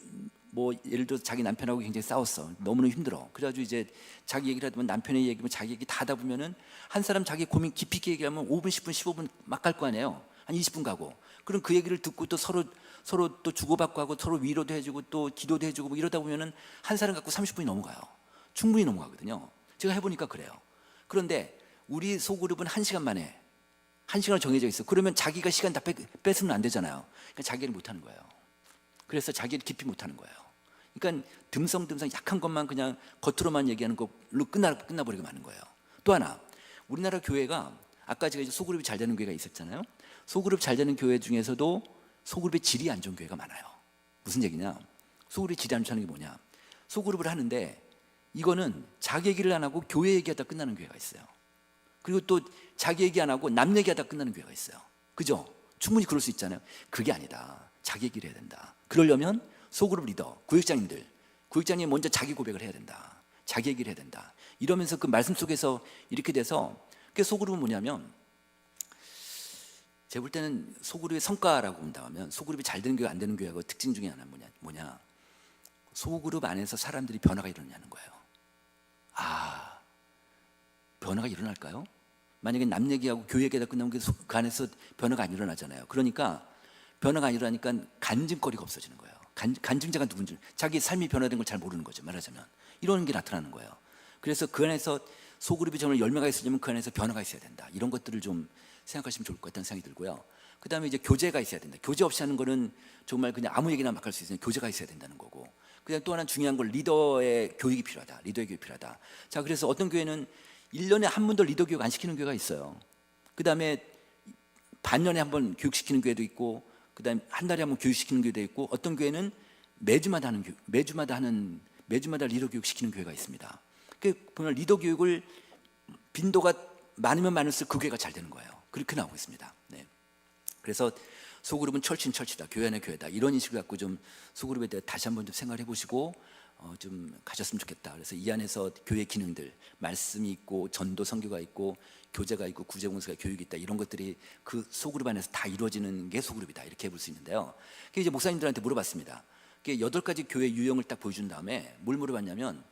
뭐 예를 들어서 자기 남편하고 굉장히 싸웠어. 너무너무 힘들어. 그래가지고 이제 자기 얘기를 하다 보면 남편의 얘기면 자기 얘기 다 하다 보면은 한 사람 자기 고민 깊이 있게 얘기하면 5분, 10분, 15분 막 갈 거 아니에요. 한 20분 가고. 그럼 그 얘기를 듣고 또 서로 또 주고받고 하고 서로 위로도 해주고 또 기도도 해주고 뭐 이러다 보면은 한 사람 갖고 30분이 넘어가요. 충분히 넘어가거든요. 제가 해보니까 그래요. 그런데 우리 소그룹은 1시간 만에 1시간을 정해져 있어. 그러면 자기가 시간 다 뺏으면 안 되잖아요. 그러니까 자기를 못하는 거예요. 그래서 자기를 깊이 못하는 거예요. 그러니까 듬성듬성 약한 것만 그냥 겉으로만 얘기하는 걸로 끝나버리게 마는 거예요. 또 하나, 우리나라 교회가 아까 제가 이제 소그룹이 잘 되는 교회가 있었잖아요. 소그룹 잘 되는 교회 중에서도 소그룹의 질이 안 좋은 교회가 많아요. 무슨 얘기냐? 소그룹의 질이 안 좋다는 게 뭐냐? 소그룹을 하는데 이거는 자기 얘기를 안 하고 교회 얘기하다 끝나는 교회가 있어요. 그리고 또 자기 얘기 안 하고 남 얘기하다 끝나는 교회가 있어요. 그죠? 충분히 그럴 수 있잖아요. 그게 아니다. 자기 얘기를 해야 된다. 그러려면 소그룹 리더, 구역장님이 먼저 자기 고백을 해야 된다. 자기 얘기를 해야 된다. 이러면서 그 말씀 속에서 이렇게 돼서, 그 소그룹은 뭐냐면, 제가 볼 때는 소그룹의 성과라고 본다면 소그룹이 잘 되는 교회 안 되는 교회가 특징 중에 하나는 뭐냐? 소그룹 안에서 사람들이 변화가 일어나는 거예요. 아, 변화가 일어날까요? 만약에 남 얘기하고 교회 얘기하다 끝나면 그 안에서 변화가 안 일어나잖아요. 그러니까 변화가 안 일어나니까 간증거리가 없어지는 거예요. 간증자가 누군지, 자기 삶이 변화된 걸 잘 모르는 거죠. 말하자면 이런 게 나타나는 거예요. 그래서 그 안에서 소그룹이 정말 열매가 있으려면 그 안에서 변화가 있어야 된다. 이런 것들을 좀 생각하시면 좋을 것 같다는 생각이 들고요. 그 다음에 이제 교제가 있어야 된다. 교제 없이 하는 거는 정말 그냥 아무 얘기나 막 할 수 있으니 교제가 있어야 된다는 거고, 그다음 또 하나 중요한 건 리더의 교육이 필요하다. 리더의 교육이 필요하다. 자, 그래서 어떤 교회는 1년에 한 번도 리더 교육 안 시키는 교회가 있어요. 그 다음에 반년에 한 번 교육시키는 교회도 있고, 그 다음에 한 달에 한 번 교육시키는 교회도 있고, 어떤 교회는 매주마다 리더 교육 시키는 교회가 있습니다. 그 보면 리더 교육을 빈도가 많으면 많을수록 그 교회가 잘 되는 거예요. 그렇게 나오고 있습니다. 네. 그래서 소그룹은 철치다, 교회 안의 교회다, 이런 인식을 갖고 좀 소그룹에 대해 다시 한번 좀 생각해 보시고 좀 가셨으면 좋겠다. 그래서 이 안에서 교회 기능들, 말씀이 있고 전도 선교가 있고 교제가 있고 구제공사가 교육이 있다, 이런 것들이 그 소그룹 안에서 다 이루어지는 게 소그룹이다, 이렇게 볼 수 있는데요. 그게 이제 목사님들한테 물어봤습니다. 그게 8가지 교회 유형을 딱 보여준 다음에 뭘 물어봤냐면,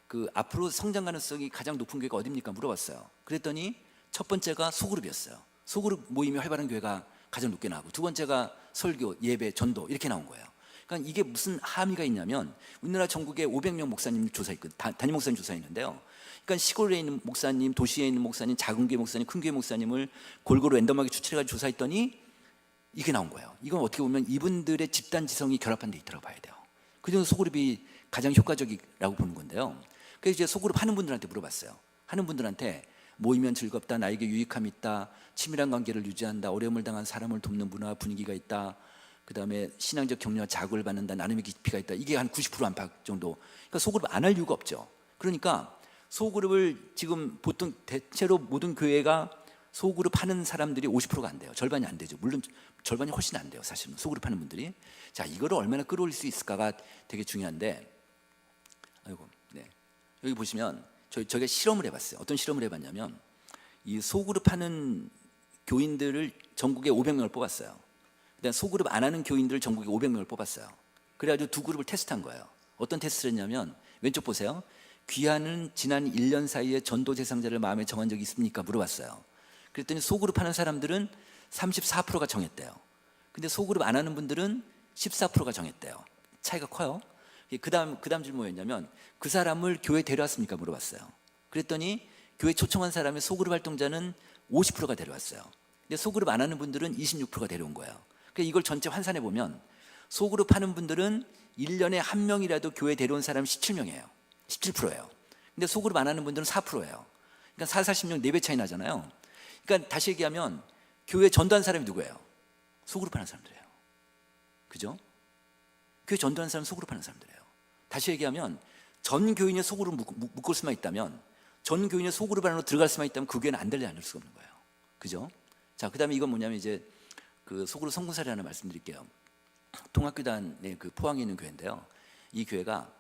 그 앞으로 성장 가능성이 가장 높은 교회가 어디입니까 물어봤어요. 그랬더니 첫 번째가 소그룹이었어요. 소그룹 모임이 활발한 교회가 가장 높게 나오고, 두 번째가 설교, 예배, 전도, 이렇게 나온 거예요. 그러니까 이게 무슨 함의가 있냐면, 우리나라 전국에 500명 목사님 조사했거든요. 담임 목사님 조사했는데요. 그러니까 시골에 있는 목사님, 도시에 있는 목사님, 작은 교회 목사님, 큰 교회 목사님을 골고루 랜덤하게 추출해가지고 조사했더니 이게 나온 거예요. 이건 어떻게 보면 이분들의 집단 지성이 결합한 데이터라고 봐야 돼요. 그중에서 소그룹이 가장 효과적이라고 보는 건데요. 그래서 이제 소그룹 하는 분들한테 물어봤어요. 하는 분들한테 모이면 즐겁다, 나에게 유익함이 있다, 친밀한 관계를 유지한다, 어려움을 당한 사람을 돕는 문화 분위기가 있다, 그 다음에 신앙적 격려와 자극을 받는다, 나눔의 깊이가 있다, 이게 한 90% 안팎 정도. 그러니까 소그룹 안 할 이유가 없죠. 그러니까 소그룹을 지금 보통 대체로 모든 교회가 소그룹 하는 사람들이 50%가 안 돼요. 절반이 안 되죠. 물론 절반이 훨씬 안 돼요, 사실은 소그룹 하는 분들이. 자, 이거를 얼마나 끌어올릴 수 있을까가 되게 중요한데, 아이고, 네. 여기 보시면 저희가 실험을 해봤어요. 어떤 실험을 해봤냐면, 이 소그룹 하는 교인들을 전국에 500명을 뽑았어요. 그다음 소그룹 안 하는 교인들을 전국에 500명을 뽑았어요. 그래가지고 두 그룹을 테스트한 거예요. 어떤 테스트를 했냐면, 왼쪽 보세요. 귀하는 지난 1년 사이에 전도 대상자를 마음에 정한 적이 있습니까? 물어봤어요. 그랬더니 소그룹 하는 사람들은 34%가 정했대요. 근데 소그룹 안 하는 분들은 14%가 정했대요. 차이가 커요. 그 다음 질문이 뭐였냐면, 그 사람을 교회 데려왔습니까? 물어봤어요. 그랬더니 교회 초청한 사람의 소그룹 활동자는 50%가 데려왔어요. 근데 소그룹 안 하는 분들은 26%가 데려온 거예요. 그러니까 이걸 전체 환산해 보면, 소그룹 하는 분들은 1년에 한 명이라도 교회 데려온 사람이 17명이에요. 17%예요. 근데 소그룹 안 하는 분들은 4%예요. 그러니까 4, 40명 4배 차이 나잖아요. 그러니까 다시 얘기하면 교회 전도한 사람이 누구예요? 소그룹 하는 사람들이에요. 그죠? 교회 전도하는 사람은 소그룹 하는 사람들이에요. 다시 얘기하면 전 교인의 소그룹을 묶을 수만 있다면, 전 교인의 소그룹 안으로 들어갈 수만 있다면 그 교회는 안 될래 않을 수가 없는 거예요. 그죠? 자, 그 다음에 이건 뭐냐면, 이제 그 소그룹 성공 사례 하나 말씀드릴게요. 통합교단의 그 포항에 있는 교회인데요. 이 교회가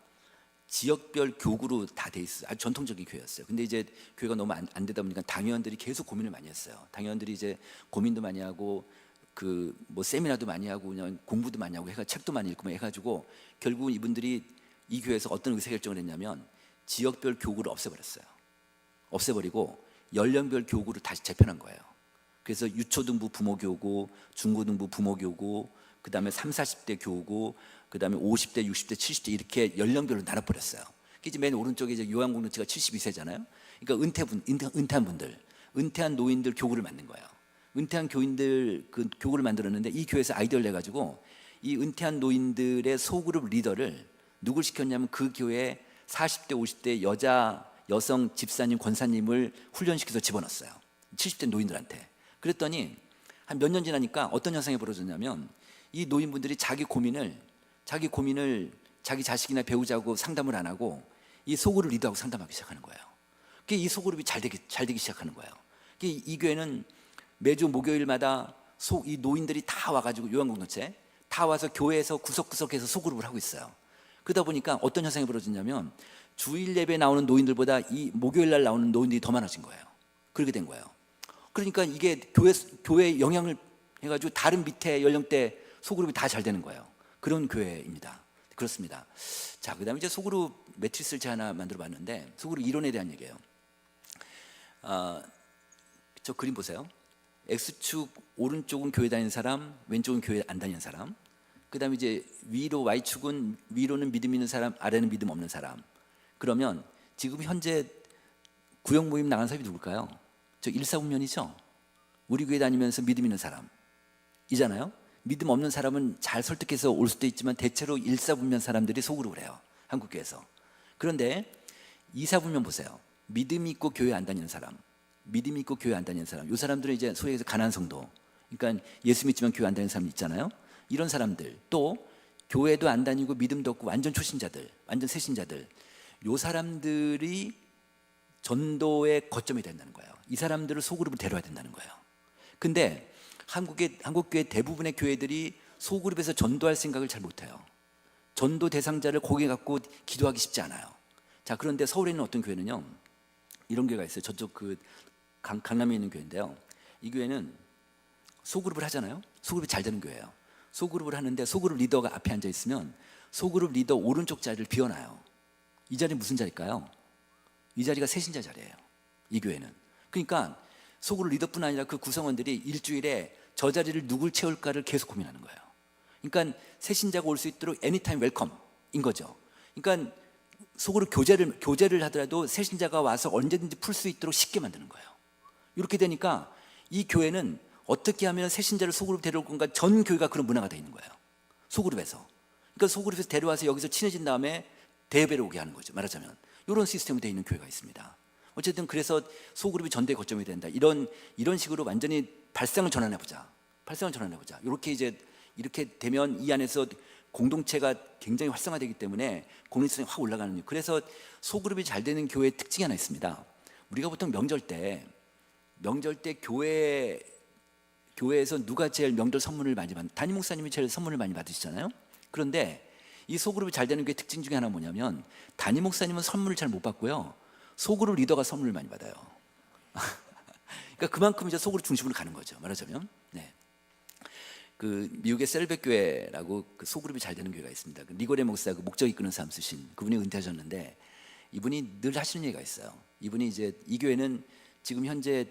지역별 교구로 다 돼 있어요. 아주 전통적인 교회였어요. 근데 이제 교회가 너무 안 되다 보니까 당회원들이 계속 고민을 많이 했어요. 당회원들이 이제 고민도 많이 하고, 그 뭐 세미나도 많이 하고, 그냥 공부도 많이 하고 해가 책도 많이 읽고 해가지고, 결국은 이분들이 이 교회에서 어떤 의사결정을 했냐면, 지역별 교구를 없애버렸어요. 없애버리고 연령별 교구를 다시 재편한 거예요. 그래서 유초등부 부모교구, 중고등부 부모교구, 그 다음에 30, 40대 교구, 그 다음에 50대, 60대, 70대 이렇게 연령별로 나눠버렸어요. 이제 맨 오른쪽에 이제 요한공동체가 72세잖아요. 그러니까 은퇴한 분들, 은퇴한 노인들 교구를 만든 거예요. 은퇴한 교인들 그 교구를 만들었는데, 이 교회에서 아이디어를 내가지고 이 은퇴한 노인들의 소그룹 리더를 누굴 시켰냐면, 그 교회 40대, 50대 여성 집사님, 권사님을 훈련시켜서 집어넣었어요. 70대 노인들한테. 그랬더니 한 몇 년 지나니까 어떤 현상이 벌어졌냐면, 이 노인분들이 자기 고민을 자기 자식이나 배우자하고 상담을 안 하고 이 소그룹 리더하고 상담하기 시작하는 거예요. 이 소그룹이 잘 되기 시작하는 거예요. 이 교회는 매주 목요일마다 이 노인들이 다 와가지고 요한공동체 다 와서 교회에서 구석구석에서 소그룹을 하고 있어요. 그러다 보니까 어떤 현상이 벌어졌냐면 주일 예배 나오는 노인들보다 이 목요일 날 나오는 노인들이 더 많아진 거예요. 그렇게 된 거예요. 그러니까 이게 교회에 영향을 해가지고 다른 밑에 연령대 소그룹이 다 잘 되는 거예요. 그런 교회입니다. 그렇습니다. 자, 그다음에 이제 소그룹 매트리스를 제가 하나 만들어봤는데 소그룹 이론에 대한 얘기예요. 저 그림 보세요. X축 오른쪽은 교회 다니는 사람, 왼쪽은 교회 안 다니는 사람. 그다음에 이제 Y축은 위로는 믿음 있는 사람, 아래는 믿음 없는 사람. 그러면 지금 현재 구역 모임 나간 사람이 누굴까요? 저 일사분면이죠. 우리 교회 다니면서 믿음 있는 사람이잖아요. 믿음 없는 사람은 잘 설득해서 올 수도 있지만 대체로 일사분면 사람들이 소그룹을 해요. 한국 교회에서. 그런데 이사분면 보세요. 믿음 있고 교회 안 다니는 사람, 믿음 있고 교회 안 다니는 사람. 이 사람들은 이제 소위 해서 가난한 성도. 그러니까 예수 믿지만 교회 안 다니는 사람 있잖아요. 이런 사람들, 또 교회도 안 다니고 믿음도 없고 완전 초신자들, 완전 새신자들, 이 사람들이 전도의 거점이 된다는 거예요. 이 사람들을 소그룹으로 데려와야 된다는 거예요. 근데 한국 교회 대부분의 교회들이 소그룹에서 전도할 생각을 잘 못해요. 전도 대상자를 고개 갖고 기도하기 쉽지 않아요. 자, 그런데 서울에 있는 어떤 교회는요, 이런 교회가 있어요. 저쪽 강남에 있는 교회인데요. 이 교회는 소그룹을 하잖아요. 소그룹이 잘 되는 교회예요. 소그룹을 하는데 소그룹 리더가 앞에 앉아 있으면 소그룹 리더 오른쪽 자리를 비워놔요. 이 자리는 무슨 자리일까요? 이 자리가 새신자 자리예요. 이 교회는. 그러니까 소그룹 리더뿐 아니라 그 구성원들이 일주일에 저 자리를 누굴 채울까를 계속 고민하는 거예요. 그러니까 새신자가 올 수 있도록 애니타임 웰컴인 거죠. 그러니까 소그룹 교제를 하더라도 새신자가 와서 언제든지 풀 수 있도록 쉽게 만드는 거예요. 이렇게 되니까 이 교회는 어떻게 하면 새신자를 소그룹 데려올 건가, 전 교회가 그런 문화가 되어 있는 거예요. 소그룹에서. 그러니까 소그룹에서 데려와서 여기서 친해진 다음에 대회를 오게 하는 거죠. 말하자면 이런 시스템이 되어 있는 교회가 있습니다. 어쨌든 그래서 소그룹이 전도의 거점이 된다. 이런 식으로 완전히 발상을 전환해보자. 이렇게 되면 이 안에서 공동체가 굉장히 활성화되기 때문에 공동체성이 확 올라가는 거예요. 그래서 소그룹이 잘 되는 교회의 특징이 하나 있습니다. 우리가 보통 명절 때 교회에서 누가 제일 명절 선물을 많이 받는, 담임 목사님이 제일 선물을 많이 받으시잖아요. 그런데 이 소그룹이 잘 되는 교회 특징 중에 하나 뭐냐면 담임 목사님은 선물을 잘 못 받고요, 소그룹 리더가 선물을 많이 받아요. 그러니까 그만큼 이제 소그룹 중심으로 가는 거죠. 말하자면. 네. 그 미국의 셀백 교회라고 그 소그룹이 잘 되는 교회가 있습니다. 그 리고레 목사, 그 목적 이끄는 삶 쓰신 그분이 은퇴하셨는데 이분이 늘 하시는 얘기가 있어요. 이분이 이제 이 교회는 지금 현재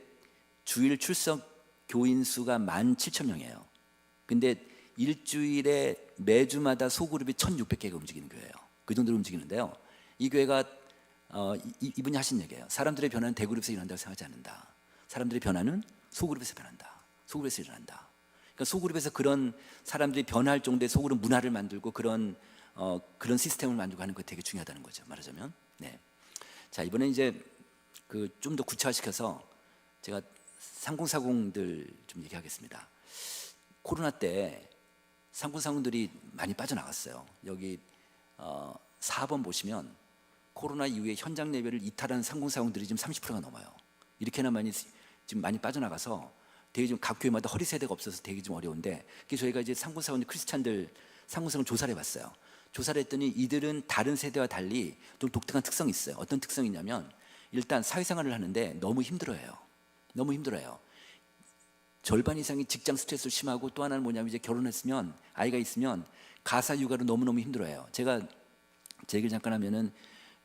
주일 출석 교인 수가 17,000명이에요. 근데 일주일에 매주마다 소그룹이 1,600개가 움직이는 교회예요. 그 정도로 움직이는데요. 이 교회가 이분이 하신 얘기예요. 사람들의 변화는 대그룹에서 일어난다고 생각하지 않는다. 사람들의 변화는 소그룹에서 변한다. 소그룹에서 일어난다. 그러니까 소그룹에서 그런 사람들이 변화할 정도의 소그룹 문화를 만들고 그런 시스템을 만들고 하는 거 되게 중요하다는 거죠. 말하자면. 네. 자, 이번에 이제 그 좀 더 구체화시켜서 제가 상공사공들 좀 얘기하겠습니다. 코로나 때 상공사공들이 많이 빠져나갔어요. 여기 4번 보시면 코로나 이후에 현장 예배를 이탈한 상공사공들이 지금 30%가 넘어요. 이렇게나 지금 많이 빠져나가서 되게 좀 각 교회마다 허리 세대가 없어서 되게 좀 어려운데, 그래서 저희가 이제 상공사공 크리스찬들 상공사공 조사를 해봤어요. 조사를 했더니 이들은 다른 세대와 달리 좀 독특한 특성이 있어요. 어떤 특성이 있냐면 일단 사회생활을 하는데 너무 힘들어해요. 너무 힘들어요. 절반 이상이 직장 스트레스를 심하고, 또 하나는 뭐냐면 이제 결혼했으면 아이가 있으면 가사 육아로 너무너무 힘들어해요. 제가 제 얘기를 잠깐 하면은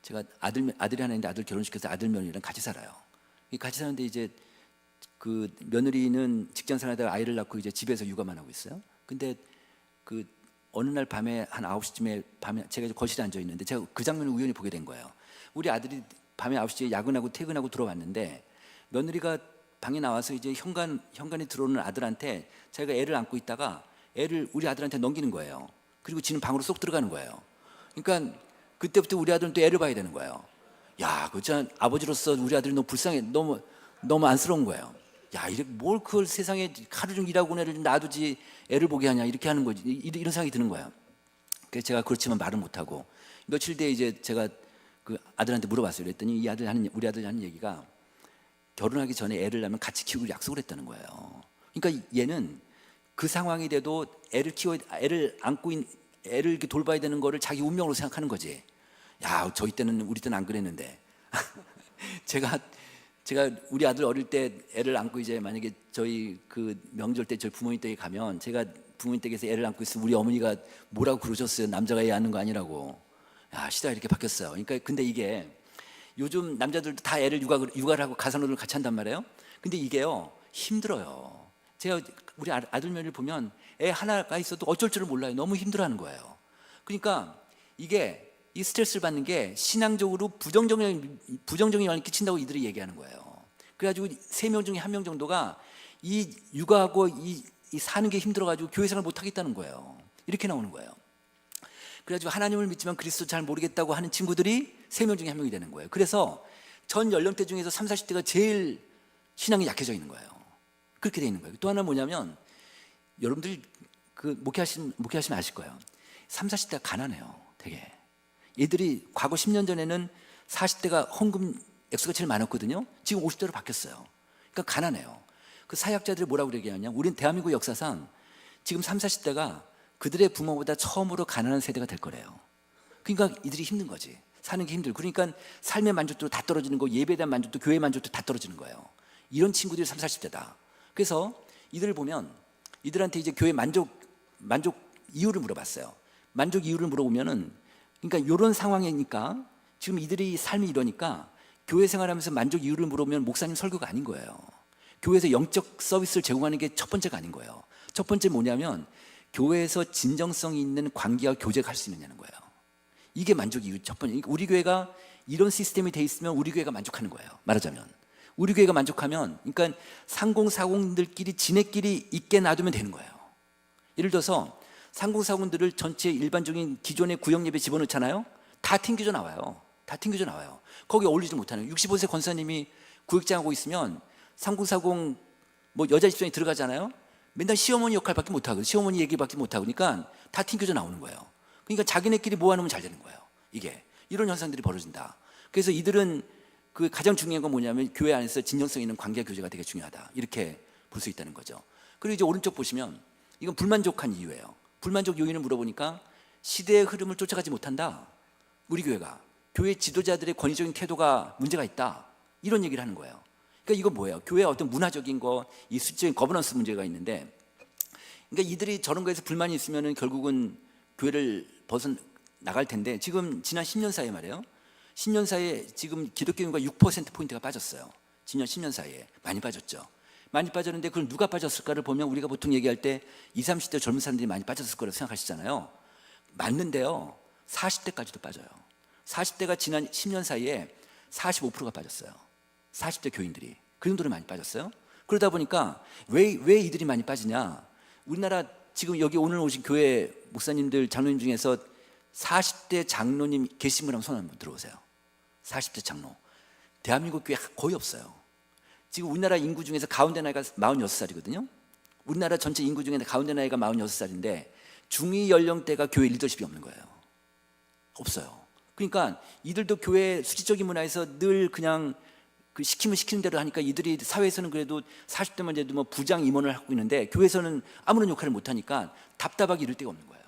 제가 아들이 하나 있는데 아들 결혼시켜서 아들 며느리랑 같이 살아요. 같이 사는데 이제 그 며느리는 직장 생활하다가 아이를 낳고 이제 집에서 육아만 하고 있어요. 근데 그 어느 날 밤에 한 9시쯤에 밤에 제가 거실에 앉아 있는데 제가 그 장면을 우연히 보게 된 거예요. 우리 아들이 밤에 9시에 야근하고 퇴근하고 들어왔는데 며느리가 방에 나와서 이제 현관에 들어오는 아들한테 자기가 애를 안고 있다가 애를 우리 아들한테 넘기는 거예요. 그리고 지는 방으로 쏙 들어가는 거예요. 그러니까 그때부터 우리 아들은 또 애를 봐야 되는 거예요. 야, 그참 아버지로서 우리 아들이 너무 불쌍해, 너무 안쓰러운 거예요. 야, 이래 뭘 그걸 세상에 하루 종일 일하고 애를 놔두지 애를 보게 하냐 이렇게 하는 거지. 이런 생각이 드는 거예요. 그래서 제가 그렇지만 말을 못 하고 며칠 뒤에 이제 제가 그 아들한테 물어봤어요. 그랬더니 우리 아들이 하는 얘기가 결혼하기 전에 애를 낳으면 같이 키우기로 약속을 했다는 거예요. 그러니까 얘는 그 상황이 돼도 애를 이렇게 돌봐야 되는 거를 자기 운명으로 생각하는 거지. 야, 우리 때는 안 그랬는데. 제가 우리 아들 어릴 때 애를 안고 이제 만약에 저희 그 명절 때 저희 부모님 댁에 가면 제가 부모님 댁에서 애를 안고 있으면 우리 어머니가 뭐라고 그러셨어요. 남자가 애 안는 거 아니라고. 야, 시대가 이렇게 바뀌었어요. 그러니까 근데 이게 요즘 남자들도 다 애를 육아를 하고 가사노동을 같이 한단 말이에요. 근데 이게요 힘들어요. 제가 우리 아들 며느리를 보면 애 하나가 있어도 어쩔 줄을 몰라요. 너무 힘들어하는 거예요. 그러니까 이게 이 스트레스를 받는 게 신앙적으로 부정적인 영향을 끼친다고 이들이 얘기하는 거예요. 그래가지고 3명 중에 1명 정도가 이 육아하고 이 사는 게 힘들어가지고 교회 생활을 못 하겠다는 거예요. 이렇게 나오는 거예요. 그래가지고 하나님을 믿지만 그리스도 잘 모르겠다고 하는 친구들이 3명 중에 1명이 되는 거예요. 그래서 전 연령대 중에서 30, 40대가 제일 신앙이 약해져 있는 거예요. 그렇게 돼 있는 거예요. 또 하나 뭐냐면 여러분들 그 목회하시면 아실 거예요. 30, 40대가 가난해요. 되게. 얘들이 과거 10년 전에는 40대가 헌금 액수가 제일 많았거든요. 지금 50대로 바뀌었어요. 그러니까 가난해요. 그 사회학자들이 뭐라고 얘기하냐? 우리는 대한민국 역사상 지금 30, 40대가 그들의 부모보다 처음으로 가난한 세대가 될 거래요. 그러니까 이들이 힘든 거지. 사는 게 힘들고. 그러니까 삶의 만족도 다 떨어지는 거, 예배에 대한 만족도, 교회의 만족도 다 떨어지는 거예요. 이런 친구들이 30, 40대다. 그래서 이들을 보면 이들한테 이제 교회 만족 이유를 물어봤어요. 만족 이유를 물어보면은 그러니까 이런 상황이니까 지금 이들이 삶이 이러니까 교회 생활하면서 만족 이유를 물어보면 목사님 설교가 아닌 거예요. 교회에서 영적 서비스를 제공하는 게 첫 번째가 아닌 거예요. 첫 번째 뭐냐면 교회에서 진정성 있는 관계와 교제가 할 수 있느냐는 거예요. 이게 만족 이유 첫 번째. 그러니까 우리 교회가 이런 시스템이 돼 있으면 우리 교회가 만족하는 거예요. 말하자면 우리 교회가 만족하면 그러니까 상공사공들끼리 지네끼리 있게 놔두면 되는 거예요. 예를 들어서 상공사공들을 전체 일반적인 기존의 구역예배 집어넣잖아요. 다 튕겨져 나와요. 거기 어울리지 못하는 65세 권사님이 구역장하고 있으면 상공사공 뭐 여자 집사람이 들어가잖아요. 맨날 시어머니 역할밖에 못하고 시어머니 얘기밖에 못하고 그러니까 다 튕겨져 나오는 거예요. 그러니까 자기네끼리 모아놓으면 잘 되는 거예요. 이게 이런 현상들이 벌어진다. 그래서 이들은 그 가장 중요한 건 뭐냐면 교회 안에서 진정성 있는 관계 교제가 되게 중요하다. 이렇게 볼 수 있다는 거죠. 그리고 이제 오른쪽 보시면 이건 불만족한 이유예요. 불만족 요인을 물어보니까 시대의 흐름을 쫓아가지 못한다. 우리 교회가 교회 지도자들의 권위적인 태도가 문제가 있다. 이런 얘기를 하는 거예요. 그러니까 이거 뭐예요? 교회의 어떤 문화적인 거, 이 수적인 거버넌스 문제가 있는데, 그러니까 이들이 저런 거에서 불만이 있으면은 결국은 교회를 벗어나갈 텐데, 지금 지난 10년 사이에 말이에요. 10년 사이에 지금 기독교 인구가 6%포인트가 빠졌어요. 지난 10년 사이에. 많이 빠졌죠. 많이 빠졌는데 그걸 누가 빠졌을까를 보면 우리가 보통 얘기할 때 20, 30대 젊은 사람들이 많이 빠졌을 거라고 생각하시잖아요. 맞는데요. 40대까지도 빠져요. 40대가 지난 10년 사이에 45%가 빠졌어요. 40대 교인들이. 그 정도로 많이 빠졌어요. 그러다 보니까 왜 이들이 많이 빠지냐? 우리나라 지금 여기 오늘 오신 교회 목사님들, 장로님 중에서 40대 장로님 계신 분 한번 손 한번 들어보세요. 40대 장로. 대한민국 교회 거의 없어요. 지금 우리나라 인구 중에서 가운데 나이가 46살이거든요. 우리나라 전체 인구 중에 가운데 나이가 46살인데 중위 연령대가 교회 리더십이 없는 거예요. 없어요. 그러니까 이들도 교회 수지적인 문화에서 늘 그냥 그 시키면 시키는 대로 하니까 이들이 사회에서는 그래도 40대만 돼도 뭐 부장 임원을 하고 있는데 교회에서는 아무런 역할을 못 하니까 답답하게 이럴 데가 없는 거예요.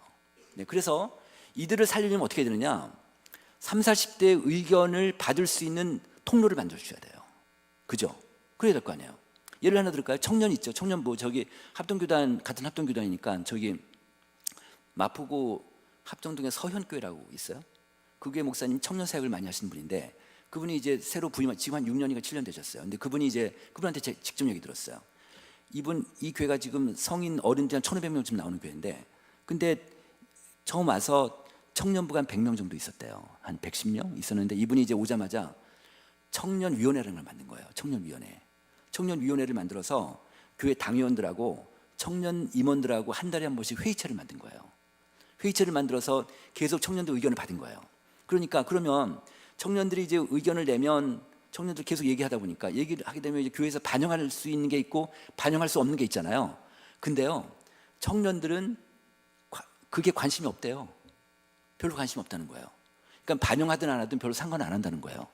네, 그래서 이들을 살리려면 어떻게 해야 되느냐? 30, 40대의 의견을 받을 수 있는 통로를 만들어 주셔야 돼요. 그죠? 그래야 될 거 아니에요. 예를 하나 들을까요? 청년 있죠. 청년부 저기 합동교단 같은 합동교단이니까 저기 마포구 합정동에 서현교회라고 있어요. 그 교회 목사님 청년 사역을 많이 하시는 분인데 그분이 이제 새로 부임한 지금 한 6년인가 7년 되셨어요. 근데 그분이 이제 그분한테 직접 얘기 들었어요. 이 교회가 지금 성인 어른들 한 1,500명쯤 나오는 교회인데 근데 처음 와서 청년부가 한 100명 정도 있었대요. 한 110명 있었는데 이분이 이제 오자마자 청년위원회라는 걸 만든 거예요. 청년위원회를 만들어서 교회 당위원들하고 청년 임원들하고 한 달에 한 번씩 회의체를 만든 거예요. 회의체를 만들어서 계속 청년들 의견을 받은 거예요. 그러니까 그러면 청년들이 이제 의견을 내면 청년들 계속 얘기하다 보니까 얘기를 하게 되면 이제 교회에서 반영할 수 있는 게 있고 반영할 수 없는 게 있잖아요. 근데요, 청년들은 그게 관심이 없대요. 별로 관심 없다는 거예요. 그러니까 반영하든 안 하든 별로 상관 안 한다는 거예요.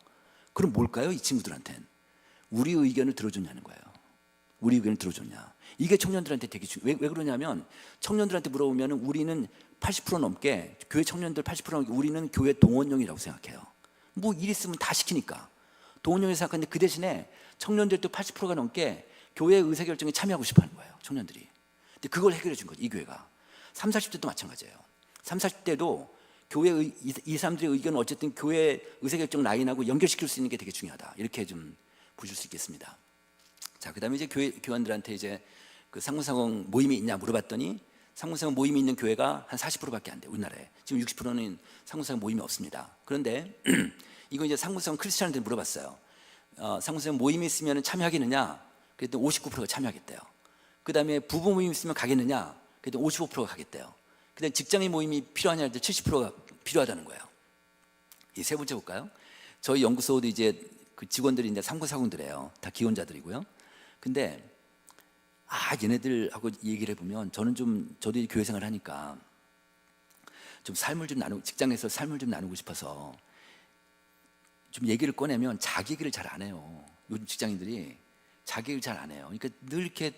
그럼 뭘까요? 이 친구들한테는 우리 의견을 들어줬냐는 거예요. 우리 의견을 들어줬냐. 이게 청년들한테 되게 중요해요. 왜 그러냐면 청년들한테 물어보면 우리는 80% 넘게, 교회 청년들 80% 넘게 우리는 교회 동원용이라고 생각해요. 뭐 일 있으면 다 시키니까 동원용이라고 생각하는데, 그 대신에 청년들도 80%가 넘게 교회 의사결정에 참여하고 싶어 하는 거예요, 청년들이. 근데 그걸 해결해 준 거죠, 이 교회가. 30, 40대도 마찬가지예요. 30, 40대도 이 사람들의 의견은 어쨌든 교회 의사결정 라인하고 연결시킬 수 있는 게 되게 중요하다, 이렇게 좀 보실 수 있겠습니다. 자, 그다음에 이제 교원들한테 이제 그 상무상원 모임이 있냐 물어봤더니 상무상원 모임이 있는 교회가 한 40%밖에 안 돼요, 우리나라에. 지금 60%는 상무상원 모임이 없습니다. 그런데 이거 이제 상무상원 크리스찬한테 물어봤어요. 상무상원 모임이 있으면 참여하겠느냐? 그랬더니 59%가 참여하겠대요. 그다음에 부부 모임 있으면 가겠느냐? 그랬더니 55%가 가겠대요. 그다음에 직장인 모임이 필요하냐 할 때 70%가 필요하다는 거예요. 이 세 번째 볼까요? 저희 연구소도 이제 그 직원들이 이제 상무상원들이에요. 다 기혼자들이고요. 근데 얘네들하고 얘기를 해보면 저도 이 교회 생활을 하니까 좀 삶을 좀 직장에서 삶을 좀 나누고 싶어서 좀 얘기를 꺼내면 자기 얘기를 잘 안 해요. 요즘 직장인들이 자기 얘기를 잘 안 해요. 그러니까 늘 이렇게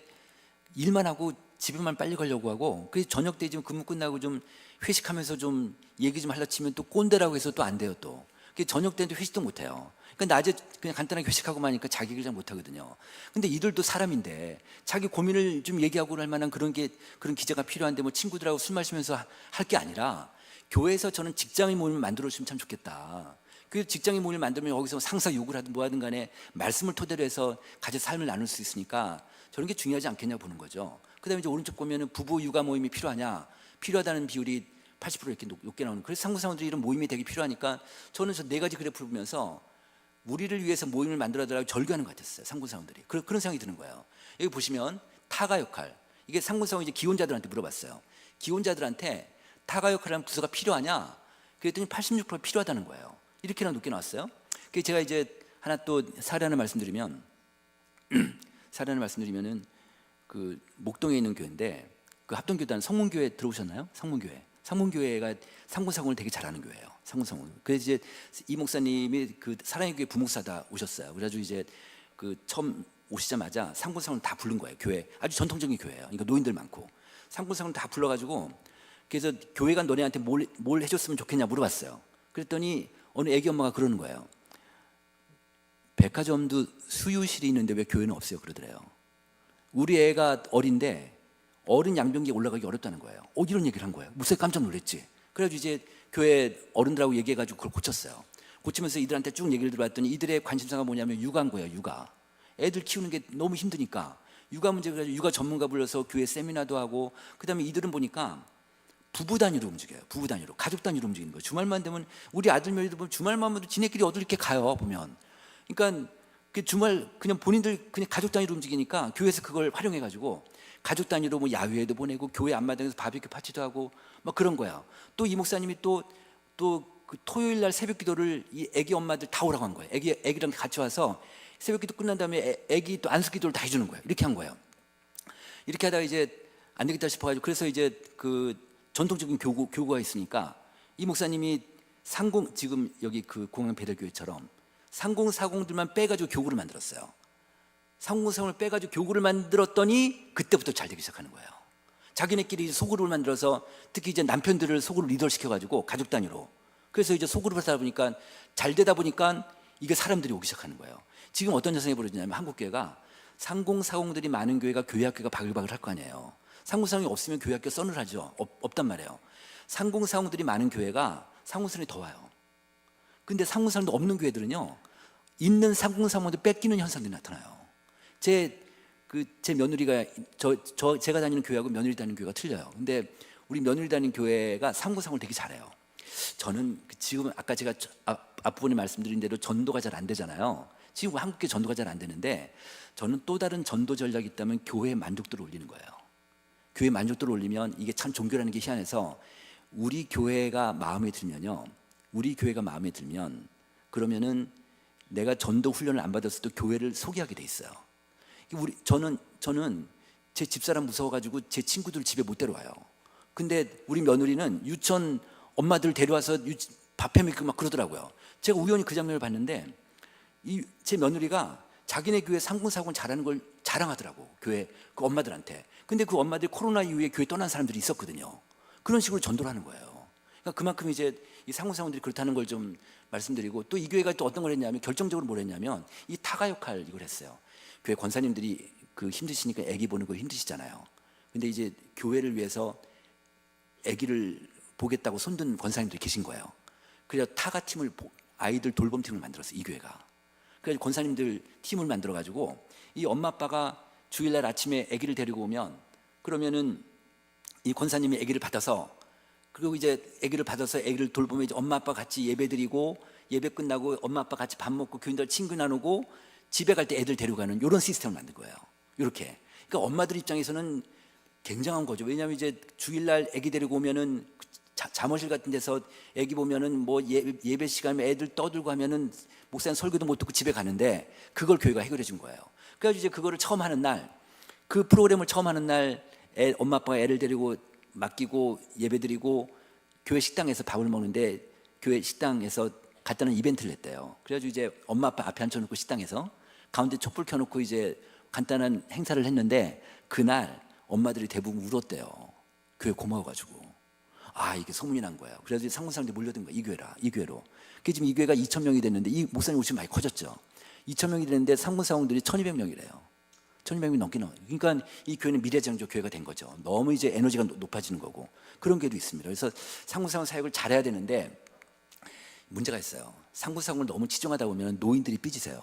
일만 하고 집에만 빨리 가려고 하고, 그래서 저녁 때 지금 근무 끝나고 좀 회식하면서 좀 얘기 좀 하려 치면 또 꼰대라고 해서 또 안 돼요. 또 저녁 때도 회식도 못 해요. 그러니까 낮에 그냥 간단하게 회식하고만 하니까 자기 얘기를 잘 못 하거든요. 근데 이들도 사람인데 자기 고민을 좀 얘기하고 할 만한 그런 기자가 필요한데 뭐 친구들하고 술 마시면서 할 게 아니라 교회에서 저는 직장인 모임을 만들어 주시면 참 좋겠다. 그 직장인 모임을 만들면 여기서 상사 욕을 하든 뭐 하든 간에 말씀을 토대로 해서 같이 삶을 나눌 수 있으니까 저런 게 중요하지 않겠냐 보는 거죠. 그다음에 이제 오른쪽 보면은 부부 육아 모임이 필요하냐? 필요하다는 비율이 80% 이렇게 높게 나오는. 그래서 상무상원들이 이런 모임이 되게 필요하니까 저는 저 네 가지 그래프를 보면서 우리를 위해서 모임을 만들어달라고 절규하는 것 같았어요, 상무상원들이. 그런 생각이 드는 거예요. 여기 보시면 타가 역할, 이게 상무상원 이제 기혼자들한테 물어봤어요. 기혼자들한테 타가 역할이라는 부서가 필요하냐? 그랬더니 86% 필요하다는 거예요. 이렇게나 높게 나왔어요. 그래서 제가 이제 하나 또 사례 하나 말씀드리면은 그 목동에 있는 교회인데, 그 합동교단 성문교회 들어오셨나요? 성문교회가 상무상원을 되게 잘하는 교회예요. 상무상원. 그래서 이제 이 목사님이 그 사랑의 교회 부목사다 오셨어요. 그래가지고 이제 그 처음 오시자마자 상무상원 다 부른 거예요. 교회 아주 전통적인 교회예요. 그러니까 노인들 많고 상무상원 다 불러가지고, 그래서 교회가 너네한테 뭘 해줬으면 좋겠냐 물어봤어요. 그랬더니 어느 애기 엄마가 그러는 거예요. 백화점도 수유실이 있는데 왜 교회는 없어요? 그러더래요. 우리 애가 어린데 어른 양병기에 올라가기 어렵다는 거예요. 이런 얘기를 한 거예요. 무슨 깜짝 놀랐지. 그래가지고 이제 교회 어른들하고 얘기해가지고 그걸 고쳤어요. 고치면서 이들한테 쭉 얘기를 들어봤더니 이들의 관심사가 뭐냐면 육아인 거예요. 육아. 애들 키우는 게 너무 힘드니까 육아 문제, 가지고 육아 전문가 불러서 교회 세미나도 하고, 그다음에 이들은 보니까 부부 단위로 움직여요. 부부 단위로, 가족 단위로 움직이는 거예요. 주말만 되면 우리 아들 며느리도 보면 주말만 되면 지네끼리 어디 이렇게 가요 보면. 그러니까 그 주말 그냥 본인들 그냥 가족 단위로 움직이니까 교회에서 그걸 활용해가지고 가족 단위로 뭐 야외에도 보내고 교회 앞마당에서 바비큐 파티도 하고 막 그런 거야. 또 이 목사님이 또 그 토요일 날 새벽 기도를 이 애기 엄마들 다 오라고 한 거예요. 애기랑 같이 와서 새벽 기도 끝난 다음에 애기 또 안수 기도를 다 해주는 거예요. 이렇게 한 거예요. 이렇게 하다가 이제 안 되겠다 싶어가지고, 그래서 이제 그 전통적인 교구가 있으니까 이 목사님이 지금 여기 그 공항 배달교회처럼 상공사공들만 빼가지고 교구를 만들었어요. 상공사공을 빼가지고 교구를 만들었더니 그때부터 잘 되기 시작하는 거예요. 자기네끼리 소그룹을 만들어서 특히 이제 남편들을 소그룹 리더를 시켜가지고 가족 단위로, 그래서 이제 소그룹을 하다 보니까 잘 되다 보니까 이게 사람들이 오기 시작하는 거예요. 지금 어떤 현상이 벌어지냐면 한국교회가 상공사공들이 많은 교회가 교회학교가 바글바글 할 거 아니에요. 상공사공이 없으면 교회학교 서늘하죠. 없단 말이에요. 상공사공들이 많은 교회가 상공사공이 더 와요. 근데 상공사공도 없는 교회들은요, 있는 상공사공들 뺏기는 현상들이 나타나요. 제 며느리가 제가 다니는 교회하고 며느리 다니는 교회가 틀려요. 근데 우리 며느리 다니는 교회가 상공사공을 되게 잘해요. 저는 지금 아까 제가 앞부분에 말씀드린 대로 전도가 잘 안 되잖아요. 지금 한국교회 전도가 잘 안 되는데, 저는 또 다른 전도 전략이 있다면 교회의 만족도를 올리는 거예요. 교회 만족도를 올리면, 이게 참 종교라는 게 희한해서 우리 교회가 마음에 들면 그러면은 내가 전도 훈련을 안 받았어도 교회를 소개하게 돼 있어요. 저는 제 집사람 무서워가지고 제 친구들 집에 못 데려와요. 근데 우리 며느리는 유치원 엄마들 데려와서 밥해 먹고 막 그러더라고요. 제가 우연히 그 장면을 봤는데 제 며느리가 자기네 교회 상군사군 잘하는 걸 자랑하더라고, 교회 그 엄마들한테. 근데 그 엄마들이 코로나 이후에 교회 떠난 사람들이 있었거든요. 그런 식으로 전도를 하는 거예요. 그러니까 그만큼 이제 이 상군사군들이 그렇다는 걸 좀 말씀드리고, 또 이 교회가 또 어떤 걸 했냐면, 결정적으로 뭘 했냐면 이 타가 역할 이걸 했어요. 교회 권사님들이 그 힘드시니까 아기 보는 거 힘드시잖아요. 근데 이제 교회를 위해서 아기를 보겠다고 손든 권사님들이 계신 거예요. 그래서 타가 팀을, 아이들 돌봄 팀을 만들었어요, 이 교회가. 그래서 권사님들 팀을 만들어 가지고 이 엄마 아빠가 주일날 아침에 아기를 데리고 오면, 그러면은 이 권사님이 아기를 받아서, 그리고 이제 아기를 받아서 아기를 돌보면 이제 엄마 아빠 같이 예배드리고, 예배 끝나고 엄마 아빠 같이 밥 먹고 교인들 친구 나누고, 집에 갈 때 애들 데려가는 이런 시스템을 만든 거예요. 이렇게. 그러니까 엄마들 입장에서는 굉장한 거죠. 왜냐하면 이제 주일날 아기 데리고 오면은 잠옷실 같은 데서 아기 보면은 뭐 예배 시간에 애들 떠들고 하면은 목사님 설교도 못 듣고 집에 가는데, 그걸 교회가 해결해 준 거예요. 그래서 이제 그거를 처음 하는 날, 그 프로그램을 처음 하는 날, 엄마 아빠가 애를 데리고 맡기고 예배드리고 교회 식당에서 밥을 먹는데, 교회 식당에서 간단한 이벤트를 했대요. 그래가지고 이제 엄마 아빠 앞에 앉혀놓고 식당에서 가운데 촛불 켜놓고 이제 간단한 행사를 했는데, 그날 엄마들이 대부분 울었대요. 교회 고마워가지고. 이게 소문이 난 거예요. 그래서 상군 사람들이 몰려든 거예요. 이 교회로. 그게 지금 이 교회가 2,000명이 됐는데, 이 목사님 오시면 많이 커졌죠. 2,000명이 됐는데 상군 사원들이 1,200명이래요. 1,200명이 넘게 나와요. 그러니까 이 교회는 미래장조 교회가 된 거죠. 너무 이제 에너지가 높아지는 거고, 그런 교회도 있습니다. 그래서 상군 사원 사역을 잘해야 되는데 문제가 있어요. 상군 사원을 너무 치중하다 보면 노인들이 삐지세요.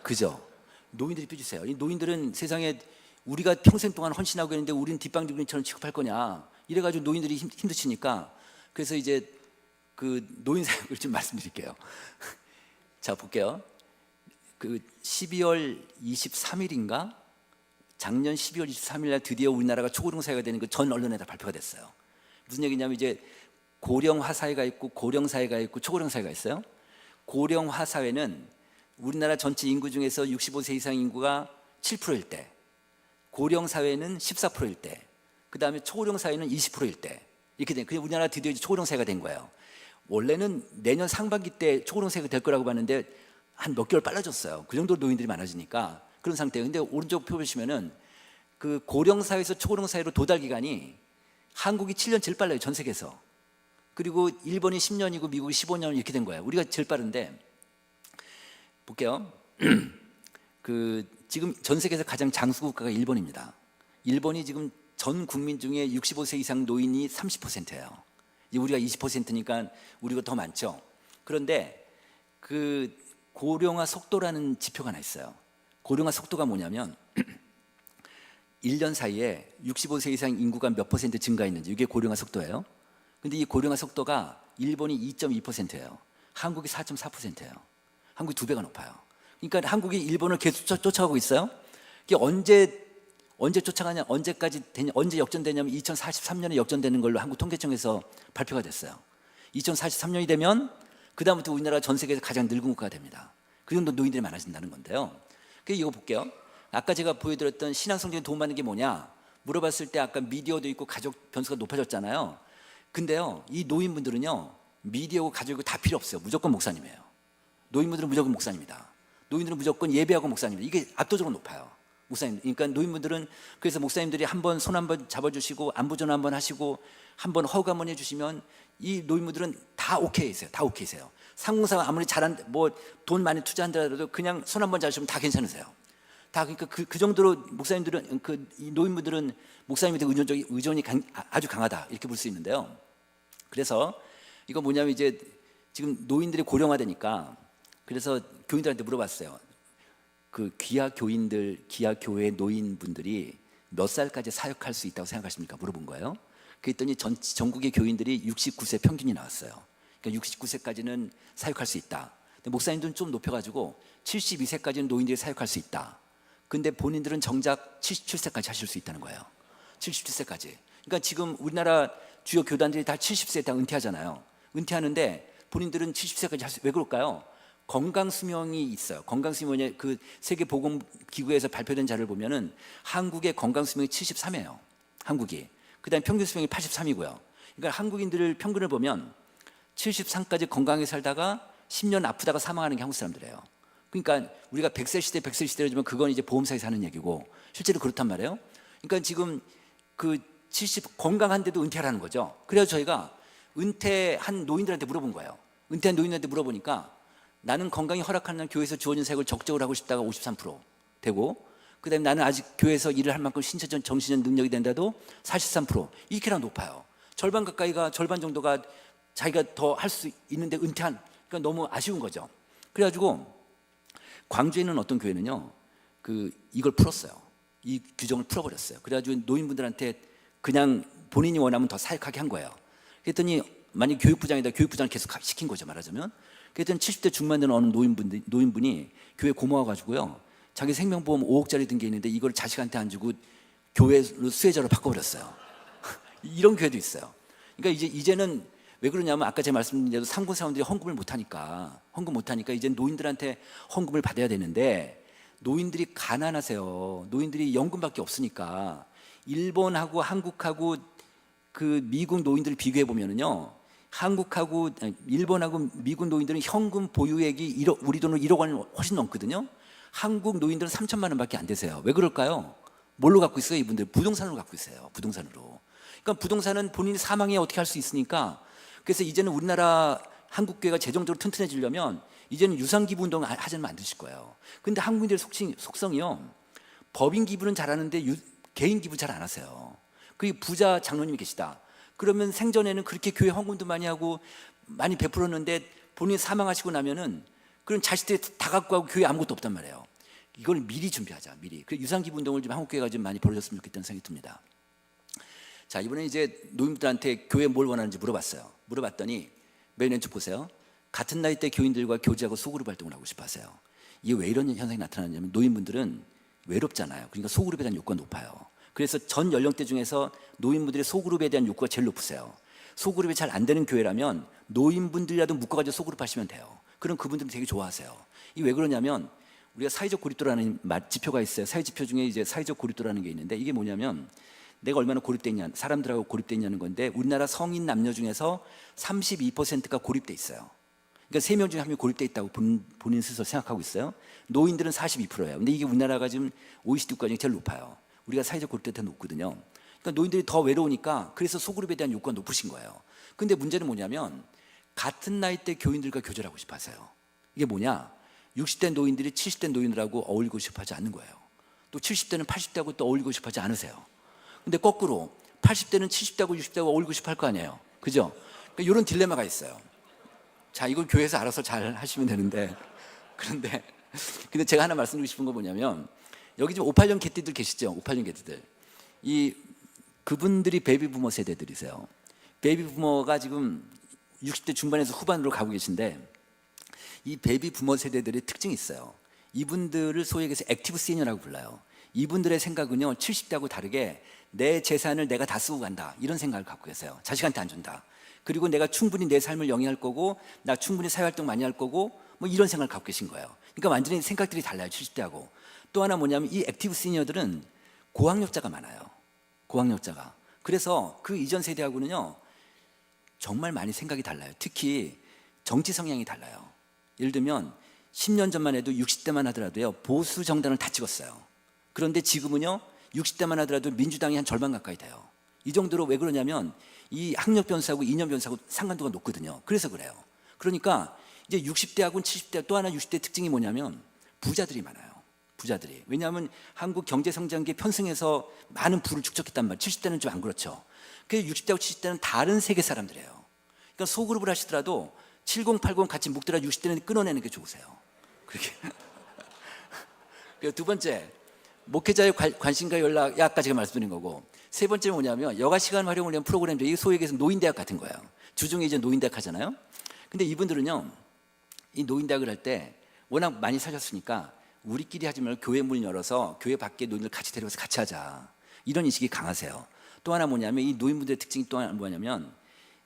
그죠? 노인들이 삐지세요. 이 노인들은 세상에, 우리가 평생 동안 헌신하고 있는데 우리는 뒷방지구니처럼 취급할 거냐, 이래가지고 노인들이 힘드시니까. 그래서 이제 그 노인 사역을 좀 말씀드릴게요. 자, 볼게요. 그 12월 23일인가? 작년 12월 23일 날 드디어 우리나라가 초고령 사회가 되는 그 전 언론에다 발표가 됐어요. 무슨 얘기냐면, 이제 고령화 사회가 있고 고령 사회가 있고 초고령 사회가 있어요. 고령화 사회는 우리나라 전체 인구 중에서 65세 이상 인구가 7%일 때, 고령 사회는 14%일 때, 그 다음에 초고령 사회는 20%일 때, 이렇게 된, 그냥 우리나라 드디어 초고령 사회가 된 거예요. 원래는 내년 상반기 때 초고령 사회가 될 거라고 봤는데 한 몇 개월 빨라졌어요. 그 정도로 노인들이 많아지니까 그런 상태예요. 근데 오른쪽 표 보시면은 그 고령 사회에서 초고령 사회로 도달 기간이 한국이 7년 제일 빨라요, 전 세계에서. 그리고 일본이 10년이고 미국이 15년 이렇게 된 거예요. 우리가 제일 빠른데, 볼게요. 그 지금 전 세계에서 가장 장수 국가가 일본입니다. 일본이 지금 전 국민 중에 65세 이상 노인이 30%예요. 우리가 20%니까 우리가 더 많죠. 그런데 그 고령화 속도라는 지표가 하나 있어요. 고령화 속도가 뭐냐면 1년 사이에 65세 이상 인구가 몇 퍼센트 증가했는지, 이게 고령화 속도예요. 근데 이 고령화 속도가 일본이 2.2%예요. 한국이 4.4%예요. 한국이 2배가 높아요. 그러니까 한국이 일본을 계속 쫓아가고 있어요. 이게 언제 쫓아가냐, 언제까지 되냐, 언제 역전되냐면 2043년에 역전되는 걸로 한국 통계청에서 발표가 됐어요. 2043년이 되면 그다음부터 우리나라 전 세계에서 가장 늙은 국가가 됩니다. 그 정도 노인들이 많아진다는 건데요. 그래서 이거 볼게요. 아까 제가 보여드렸던 신앙 성장에 도움받는 게 뭐냐 물어봤을 때, 아까 미디어도 있고 가족 변수가 높아졌잖아요. 근데요, 이 노인분들은요, 미디어고 가족이고 다 필요 없어요. 무조건 목사님이에요. 노인분들은 무조건 목사님이다. 노인들은 무조건 예배하고 목사님이다. 이게 압도적으로 높아요, 목사님. 그러니까 노인분들은, 그래서 목사님들이 한번 손 한번 잡아주시고 안부 전화 한번 하시고 한번 허가 한번 해주시면 이 노인분들은 다 오케이세요. 다 오케이세요. 상공사가 아무리 잘한, 뭐 돈 많이 투자한다라도 그냥 손 한번 잡으시면 다 괜찮으세요. 다. 그러니까 그 정도로 목사님들은, 이 노인분들은 목사님에 대한 의존이 아주 강하다, 이렇게 볼 수 있는데요. 그래서 이거 뭐냐면, 이제 지금 노인들이 고령화되니까, 그래서 교인들한테 물어봤어요. 그 귀하 교인들, 귀하 교회 노인분들이 몇 살까지 사역할 수 있다고 생각하십니까? 물어본 거예요. 그랬더니 전국의 교인들이 69세 평균이 나왔어요. 그러니까 69세까지는 사역할 수 있다. 근데 목사님들은 좀 높여가지고 72세까지는 노인들이 사역할 수 있다. 근데 본인들은 정작 77세까지 하실 수 있다는 거예요. 77세까지. 그러니까 지금 우리나라 주요 교단들이 다 70세 다 은퇴하잖아요. 은퇴하는데 본인들은 70세까지 할 수, 왜 그럴까요? 건강 수명이 있어요. 건강 수명의 그 세계 보건 기구에서 발표된 자료를 보면은 한국의 건강 수명이 73이에요. 한국이. 그다음에 평균 수명이 83이고요. 그러니까 한국인들을 평균을 보면 73까지 건강하게 살다가 10년 아프다가 사망하는 게 한국 사람들이에요. 그러니까 우리가 100세 시대, 100세 시대를 주면 그건 이제 보험사에서 하는 얘기고 실제로 그렇단 말이에요. 그러니까 지금 그 70 건강한데도 은퇴하라는 거죠. 그래서 저희가 은퇴한 노인들한테 물어본 거예요. 은퇴한 노인들한테 물어보니까 나는 건강이 허락하는 교회에서 주어진 사역을 적극적으로 하고 싶다가 53% 되고, 그다음에 나는 아직 교회에서 일을 할 만큼 신체적 정신적 능력이 된다도 43%, 이렇게나 높아요. 절반 가까이가, 절반 정도가 자기가 더 할 수 있는데 은퇴한, 그러니까 너무 아쉬운 거죠. 그래가지고 광주에 있는 어떤 교회는요, 이걸 풀었어요. 이 규정을 풀어버렸어요. 그래가지고 노인분들한테 그냥 본인이 원하면 더 사역하게 한 거예요. 그랬더니 만약 교육부장이다, 교육부장을 계속 시킨 거죠, 말하자면. 그랬더니 70대 중반 되는 어느 노인분이 교회 고마워가지고요, 자기 생명보험 5억짜리 든 게 있는데 이걸 자식한테 안 주고 교회로 수혜자로 바꿔버렸어요. 이런 교회도 있어요. 그러니까 이제는 왜 그러냐면 아까 제가 말씀드린 대로 상군 사원들이 헌금 못하니까 이제 노인들한테 헌금을 받아야 되는데, 노인들이 가난하세요. 노인들이 연금밖에 없으니까 일본하고 한국하고 그 미국 노인들을 비교해 보면은요, 일본하고 미국 노인들은 현금 보유액이 우리 돈으로 1억 원 훨씬 넘거든요. 한국 노인들은 3천만 원밖에 안 되세요. 왜 그럴까요? 뭘로 갖고 있어요? 이분들 부동산으로 갖고 있어요. 부동산으로. 그러니까 부동산은 본인이 사망해 어떻게 할 수 있으니까, 그래서 이제는 우리나라 한국교회가 재정적으로 튼튼해지려면 이제는 유상기부 운동을 하지는 않으실 거예요. 근데 한국인들의 속성이요, 법인 기부는 잘하는데 개인 기부 잘 안 하세요. 그리고 부자 장로님이 계시다. 그러면 생전에는 그렇게 교회 헌금도 많이 하고 많이 베풀었는데 본인이 사망하시고 나면은 그런 자식들이 다 갖고 가고 교회에 아무것도 없단 말이에요. 이걸 미리 준비하자, 미리. 그 유상기부 운동을 좀 한국교회가 좀 많이 벌어졌으면 좋겠다는 생각이 듭니다. 자, 이번에 이제 노인들한테 교회 뭘 원하는지 물어봤어요. 물어봤더니 맨 왼쪽 보세요. 같은 나이대 교인들과 교제하고 소그룹 활동을 하고 싶어 하세요. 이게 왜 이런 현상이 나타나냐면 노인분들은 외롭잖아요. 그러니까 소그룹에 대한 욕구가 높아요. 그래서 전 연령대 중에서 노인분들의 소그룹에 대한 욕구가 제일 높으세요. 소그룹이 잘 안 되는 교회라면 노인분들이라도 묶어가지고 소그룹 하시면 돼요. 그럼 그분들은 되게 좋아하세요. 이게 왜 그러냐면 우리가 사회적 고립도라는 지표가 있어요. 사회지표 중에 이제 사회적 고립도라는 게 있는데, 이게 뭐냐면 내가 얼마나 고립돼 있냐, 사람들하고 고립돼 있냐는 건데, 우리나라 성인 남녀 중에서 32%가 고립돼 있어요. 그러니까 3명 중에 1명이 고립돼 있다고 본인 스스로 생각하고 있어요. 노인들은 42%예요. 근데 이게 우리나라가 지금 OECD 국가 중에 제일 높아요. 우리가 사회적 고립도가 더 높거든요. 그러니까 노인들이 더 외로우니까 그래서 소그룹에 대한 욕구가 높으신 거예요. 근데 문제는 뭐냐면 같은 나이대 교인들과 교제를 하고 싶어 하세요. 이게 뭐냐? 60대 노인들이 70대 노인들하고 어울리고 싶어 하지 않는 거예요. 또 70대는 80대하고 또 어울리고 싶어 하지 않으세요. 근데 거꾸로 80대는 70대하고 60대하고 어울리고 싶어 할 거 아니에요. 그죠? 그러니까 이런 딜레마가 있어요. 자, 이걸 교회에서 알아서 잘 하시면 되는데, 근데 제가 하나 말씀드리고 싶은 건 뭐냐면, 여기 지금 58년 개띠들 계시죠? 58년 개띠들. 그분들이 베이비부머 세대들이세요. 베이비부머가 지금 60대 중반에서 후반으로 가고 계신데, 이 베이비부머 세대들의 특징이 있어요. 이분들을 소위 얘기해서 액티브 시니어라고 불러요. 이분들의 생각은요, 70대하고 다르게 내 재산을 내가 다 쓰고 간다, 이런 생각을 갖고 계세요. 자식한테 안 준다. 그리고 내가 충분히 내 삶을 영위할 거고, 나 충분히 사회활동 많이 할 거고, 뭐 이런 생각을 갖고 계신 거예요. 그러니까 완전히 생각들이 달라요, 70대하고. 또 하나 뭐냐면 이 액티브 시니어들은 고학력자가 많아요. 고학력자가. 그래서 그 이전 세대하고는요, 정말 많이 생각이 달라요. 특히 정치 성향이 달라요. 예를 들면 10년 전만 해도 60대만 하더라도요, 보수 정당을 다 찍었어요. 그런데 지금은요, 60대만 하더라도 민주당이 한 절반 가까이 돼요. 이 정도로. 왜 그러냐면 이 학력 변수하고 이념 변수하고 상관도가 높거든요. 그래서 그래요. 그러니까 이제 60대하고 70대, 또 하나 60대 특징이 뭐냐면 부자들이 많아요. 부자들이. 왜냐하면 한국 경제 성장기에 편승해서 많은 부를 축적했단 말이에요. 70대는 좀 안 그렇죠. 그래서 60대하고 70대는 다른 세계 사람들이에요. 그러니까 소그룹을 하시더라도 70, 80 같이 묶더라도 60대는 끊어내는 게 좋으세요. 그렇게. 그리고 두 번째, 목회자의 관심과 연락, 아까 제가 말씀드린 거고, 세 번째는 뭐냐면 여가 시간 활용을 위한 프로그램들, 이 소위 얘기해서 노인대학 같은 거예요. 주중에 이제 노인대학 하잖아요. 근데 이분들은요, 이 노인대학을 할 때 워낙 많이 사셨으니까 우리끼리 하지 말고 교회 문 열어서 교회 밖에 노인들 같이 데려가서 같이 하자, 이런 인식이 강하세요. 또 하나 뭐냐면 이 노인분들의 특징이 또 하나 뭐냐면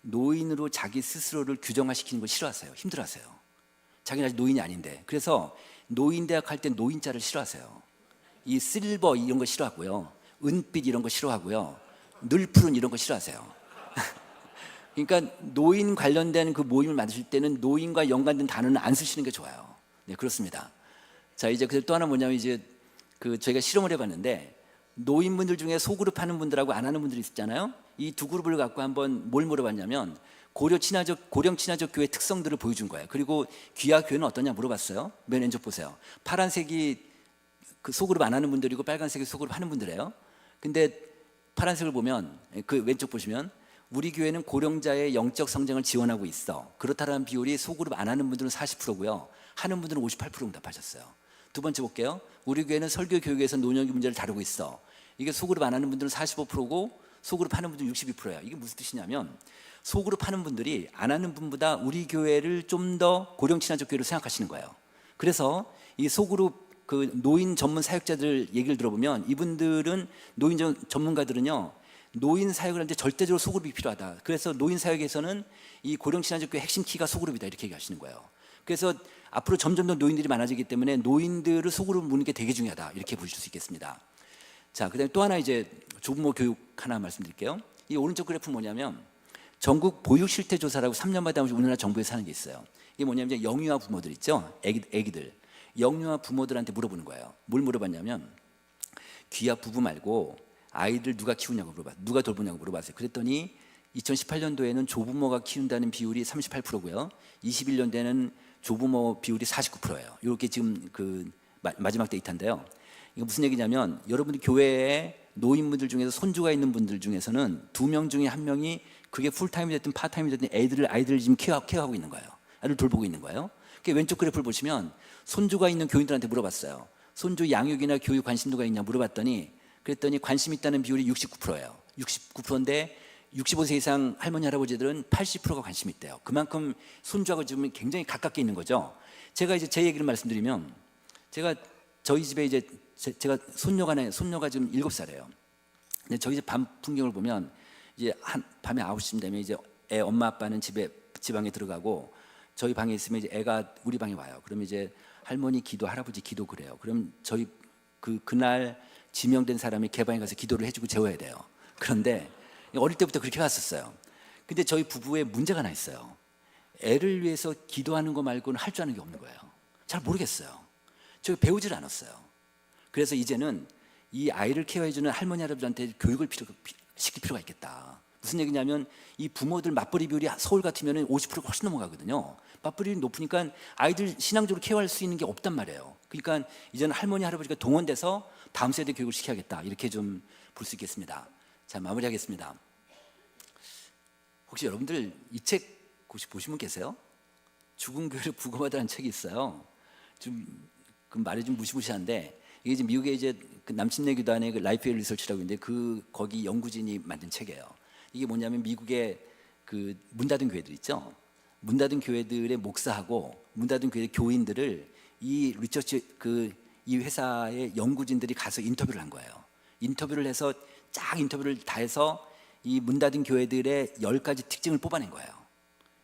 노인으로 자기 스스로를 규정화시키는 걸 싫어하세요. 힘들어하세요. 자기는 아직 노인이 아닌데. 그래서 노인대학 할 때 노인자를 싫어하세요. 이 실버 이런 거 싫어하고요. 은빛 이런 거 싫어하고요. 늘푸른 이런 거 싫어하세요. 그러니까 노인 관련된 그 모임을 만드실 때는 노인과 연관된 단어는 안 쓰시는 게 좋아요. 네, 그렇습니다. 자, 이제 또 하나 뭐냐면 이제 저희가 실험을 해봤는데 노인분들 중에 소그룹 하는 분들하고 안 하는 분들이 있잖아요. 이 두 그룹을 갖고 한번 뭘 물어봤냐면 고령 친화적 교회 특성들을 보여준 거예요. 그리고 귀하 교회는 어떠냐 물어봤어요. 맨 왼쪽 보세요. 파란색이 그 소그룹 안 하는 분들이고 빨간색이 소그룹 하는 분들이에요. 근데 파란색을 보면 그 왼쪽 보시면 우리 교회는 고령자의 영적 성장을 지원하고 있어. 그렇다는 비율이 소그룹 안 하는 분들은 40%고요. 하는 분들은 58% 응답하셨어요. 두 번째 볼게요. 우리 교회는 설교 교육에서 노년기 문제를 다루고 있어. 이게 소그룹 안 하는 분들은 45%고 소그룹 하는 분들은 62%예요. 이게 무슨 뜻이냐면 소그룹 하는 분들이 안 하는 분보다 우리 교회를 좀 더 고령 친화적 교회로 생각하시는 거예요. 그래서 이 소그룹 그 노인 전문 사역자들 얘기를 들어보면 이분들은 노인 전문가들은요. 노인 사역을 하는데 절대적으로 소그룹이 필요하다. 그래서 노인 사역에서는 이 고령 친화적 교회 핵심 키가 소그룹이다 이렇게 얘기하시는 거예요. 그래서 앞으로 점점 더 노인들이 많아지기 때문에 노인들을 소그룹 모는 게 되게 중요하다 이렇게 보실 수 있겠습니다. 자, 그다음에 또 하나 이제 조부모 교육 하나 말씀드릴게요. 이 오른쪽 그래프 뭐냐면 전국 보육 실태 조사라고 3년마다 우리나라 정부에서 하는 게 있어요. 이게 뭐냐면 이제 영유아 부모들 있죠, 애기들 영유아 부모들한테 물어보는 거예요. 뭘 물어봤냐면 귀하 부부 말고 아이들 누가 키우냐고 누가 돌보냐고 물어봤어요. 그랬더니 2018년도에는 조부모가 키운다는 비율이 38%고요. 21년도에는 조부모 비율이 49%예요. 이렇게 지금 그 마지막 데이터인데요. 이거 무슨 얘기냐면 여러분들 교회에 노인분들 중에서 손주가 있는 분들 중에서는 2명 중에 1명이 그게 풀타임이 됐든 파타임이 됐든 아이들을 지금 케어하고 있는 거예요. 아이를 돌보고 있는 거예요. 왼쪽 그래프를 보시면 손주가 있는 교인들한테 물어봤어요. 손주 양육이나 교육 관심도가 있냐 물어봤더니 그랬더니 관심 있다는 비율이 69%예요. 69%인데 65세 이상 할머니 할아버지들은 80%가 관심이 있대요. 그만큼 손주하고 지금 굉장히 가깝게 있는 거죠. 제가 이제 제 얘기를 말씀드리면 제가 저희 집에 이제 제가 손녀가 지금 7살이에요. 근데 저희 집 밤 풍경을 보면 이제 밤에 9시쯤 되면 이제 애 엄마 아빠는 지방에 들어가고 저희 방에 있으면 이제 애가 우리 방에 와요. 그러면 이제 할머니 기도, 할아버지 기도 그래요. 그럼 저희 그날 지명된 사람이 개방에 가서 기도를 해주고 재워야 돼요. 그런데 어릴 때부터 그렇게 갔었어요. 근데 저희 부부에 문제가 하나 있어요. 애를 위해서 기도하는 거 말고는 할 줄 아는 게 없는 거예요. 잘 모르겠어요. 저 배우질 않았어요. 그래서 이제는 이 아이를 케어해주는 할머니 할아버지한테 교육을 시킬 필요가 있겠다. 무슨 얘기냐면 이 부모들 맞벌이 비율이 서울 같으면 50%가 훨씬 넘어가거든요. 맞벌이 비율이 높으니까 아이들 신앙적으로 케어할 수 있는 게 없단 말이에요. 그러니까 이제는 할머니 할아버지가 동원돼서 다음 세대 교육을 시켜야겠다. 이렇게 좀 볼 수 있겠습니다. 자, 마무리하겠습니다. 혹시 여러분들 이 책 혹시 보신 분 계세요? 죽은 교회를 부검하다는 책이 있어요. 좀 그 말이 좀 무시무시한데 이게 지금 미국의 이제 그 남침내 교단의 그 라이프 리서치라고 있는데 거기 연구진이 만든 책이에요. 이게 뭐냐면 미국의 그 문 닫은 교회들 있죠. 문 닫은 교회들의 목사하고 문 닫은 교회 교인들을 이 리서치 이 회사의 연구진들이 가서 인터뷰를 한 거예요. 인터뷰를 해서 쫙 인터뷰를 다 해서 이 문 닫은 교회들의 10가지 특징을 뽑아낸 거예요.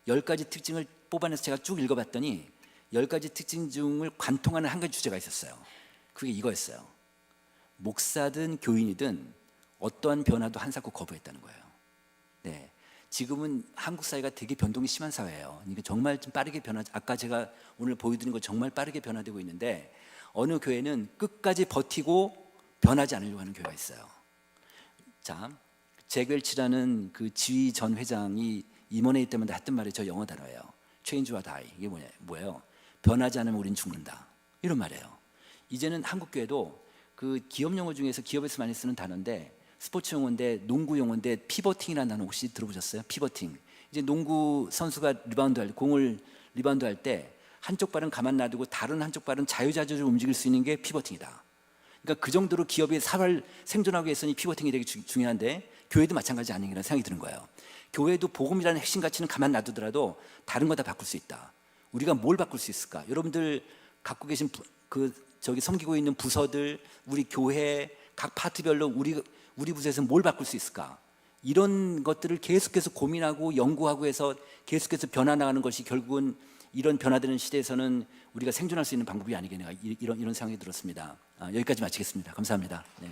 10가지 특징을 뽑아내서 제가 쭉 읽어봤더니 10가지 특징 중을 관통하는 한 가지 주제가 있었어요. 그게 이거였어요. 목사든 교인이든 어떠한 변화도 한사코 거부했다는 거예요. 네, 지금은 한국 사회가 되게 변동이 심한 사회예요. 그러니까 정말 좀 빠르게 아까 제가 오늘 보여드린 거 정말 빠르게 변화되고 있는데 어느 교회는 끝까지 버티고 변하지 않으려고 하는 교회가 있어요. 자, 잭웰치라는 그 지휘 전 회장이 임원회의 때마다 했던 말이 저 영어 단어예요. Change와 die. 이게 뭐예요? 변하지 않으면 우린 죽는다. 이런 말이에요. 이제는 한국 교회도 그 기업 용어 중에서 기업에서 많이 쓰는 단어인데 스포츠 용어인데 농구 용어인데 피버팅이라는 단어 혹시 들어보셨어요? 피버팅. 이제 농구 선수가 공을 리바운드 할 때 한쪽 발은 가만 놔두고 다른 한쪽 발은 자유자재로 움직일 수 있는 게 피버팅이다. 그러니까 그 정도로 기업이 생존하기 위해서는 피버팅이 되게 중요한데 교회도 마찬가지 아닌가라는 생각이 드는 거예요. 교회도 복음이라는 핵심 가치는 가만 놔두더라도 다른 거 다 바꿀 수 있다. 우리가 뭘 바꿀 수 있을까? 여러분들 갖고 계신 섬기고 있는 부서들, 우리 교회 각 파트별로 우리 부서에서 뭘 바꿀 수 있을까? 이런 것들을 계속해서 고민하고 연구하고 해서 계속해서 변화나가는 것이 결국은 이런 변화되는 시대에서는 우리가 생존할 수 있는 방법이 아니겠는가 이런 생각이 들었습니다. 여기까지 마치겠습니다. 감사합니다. 네.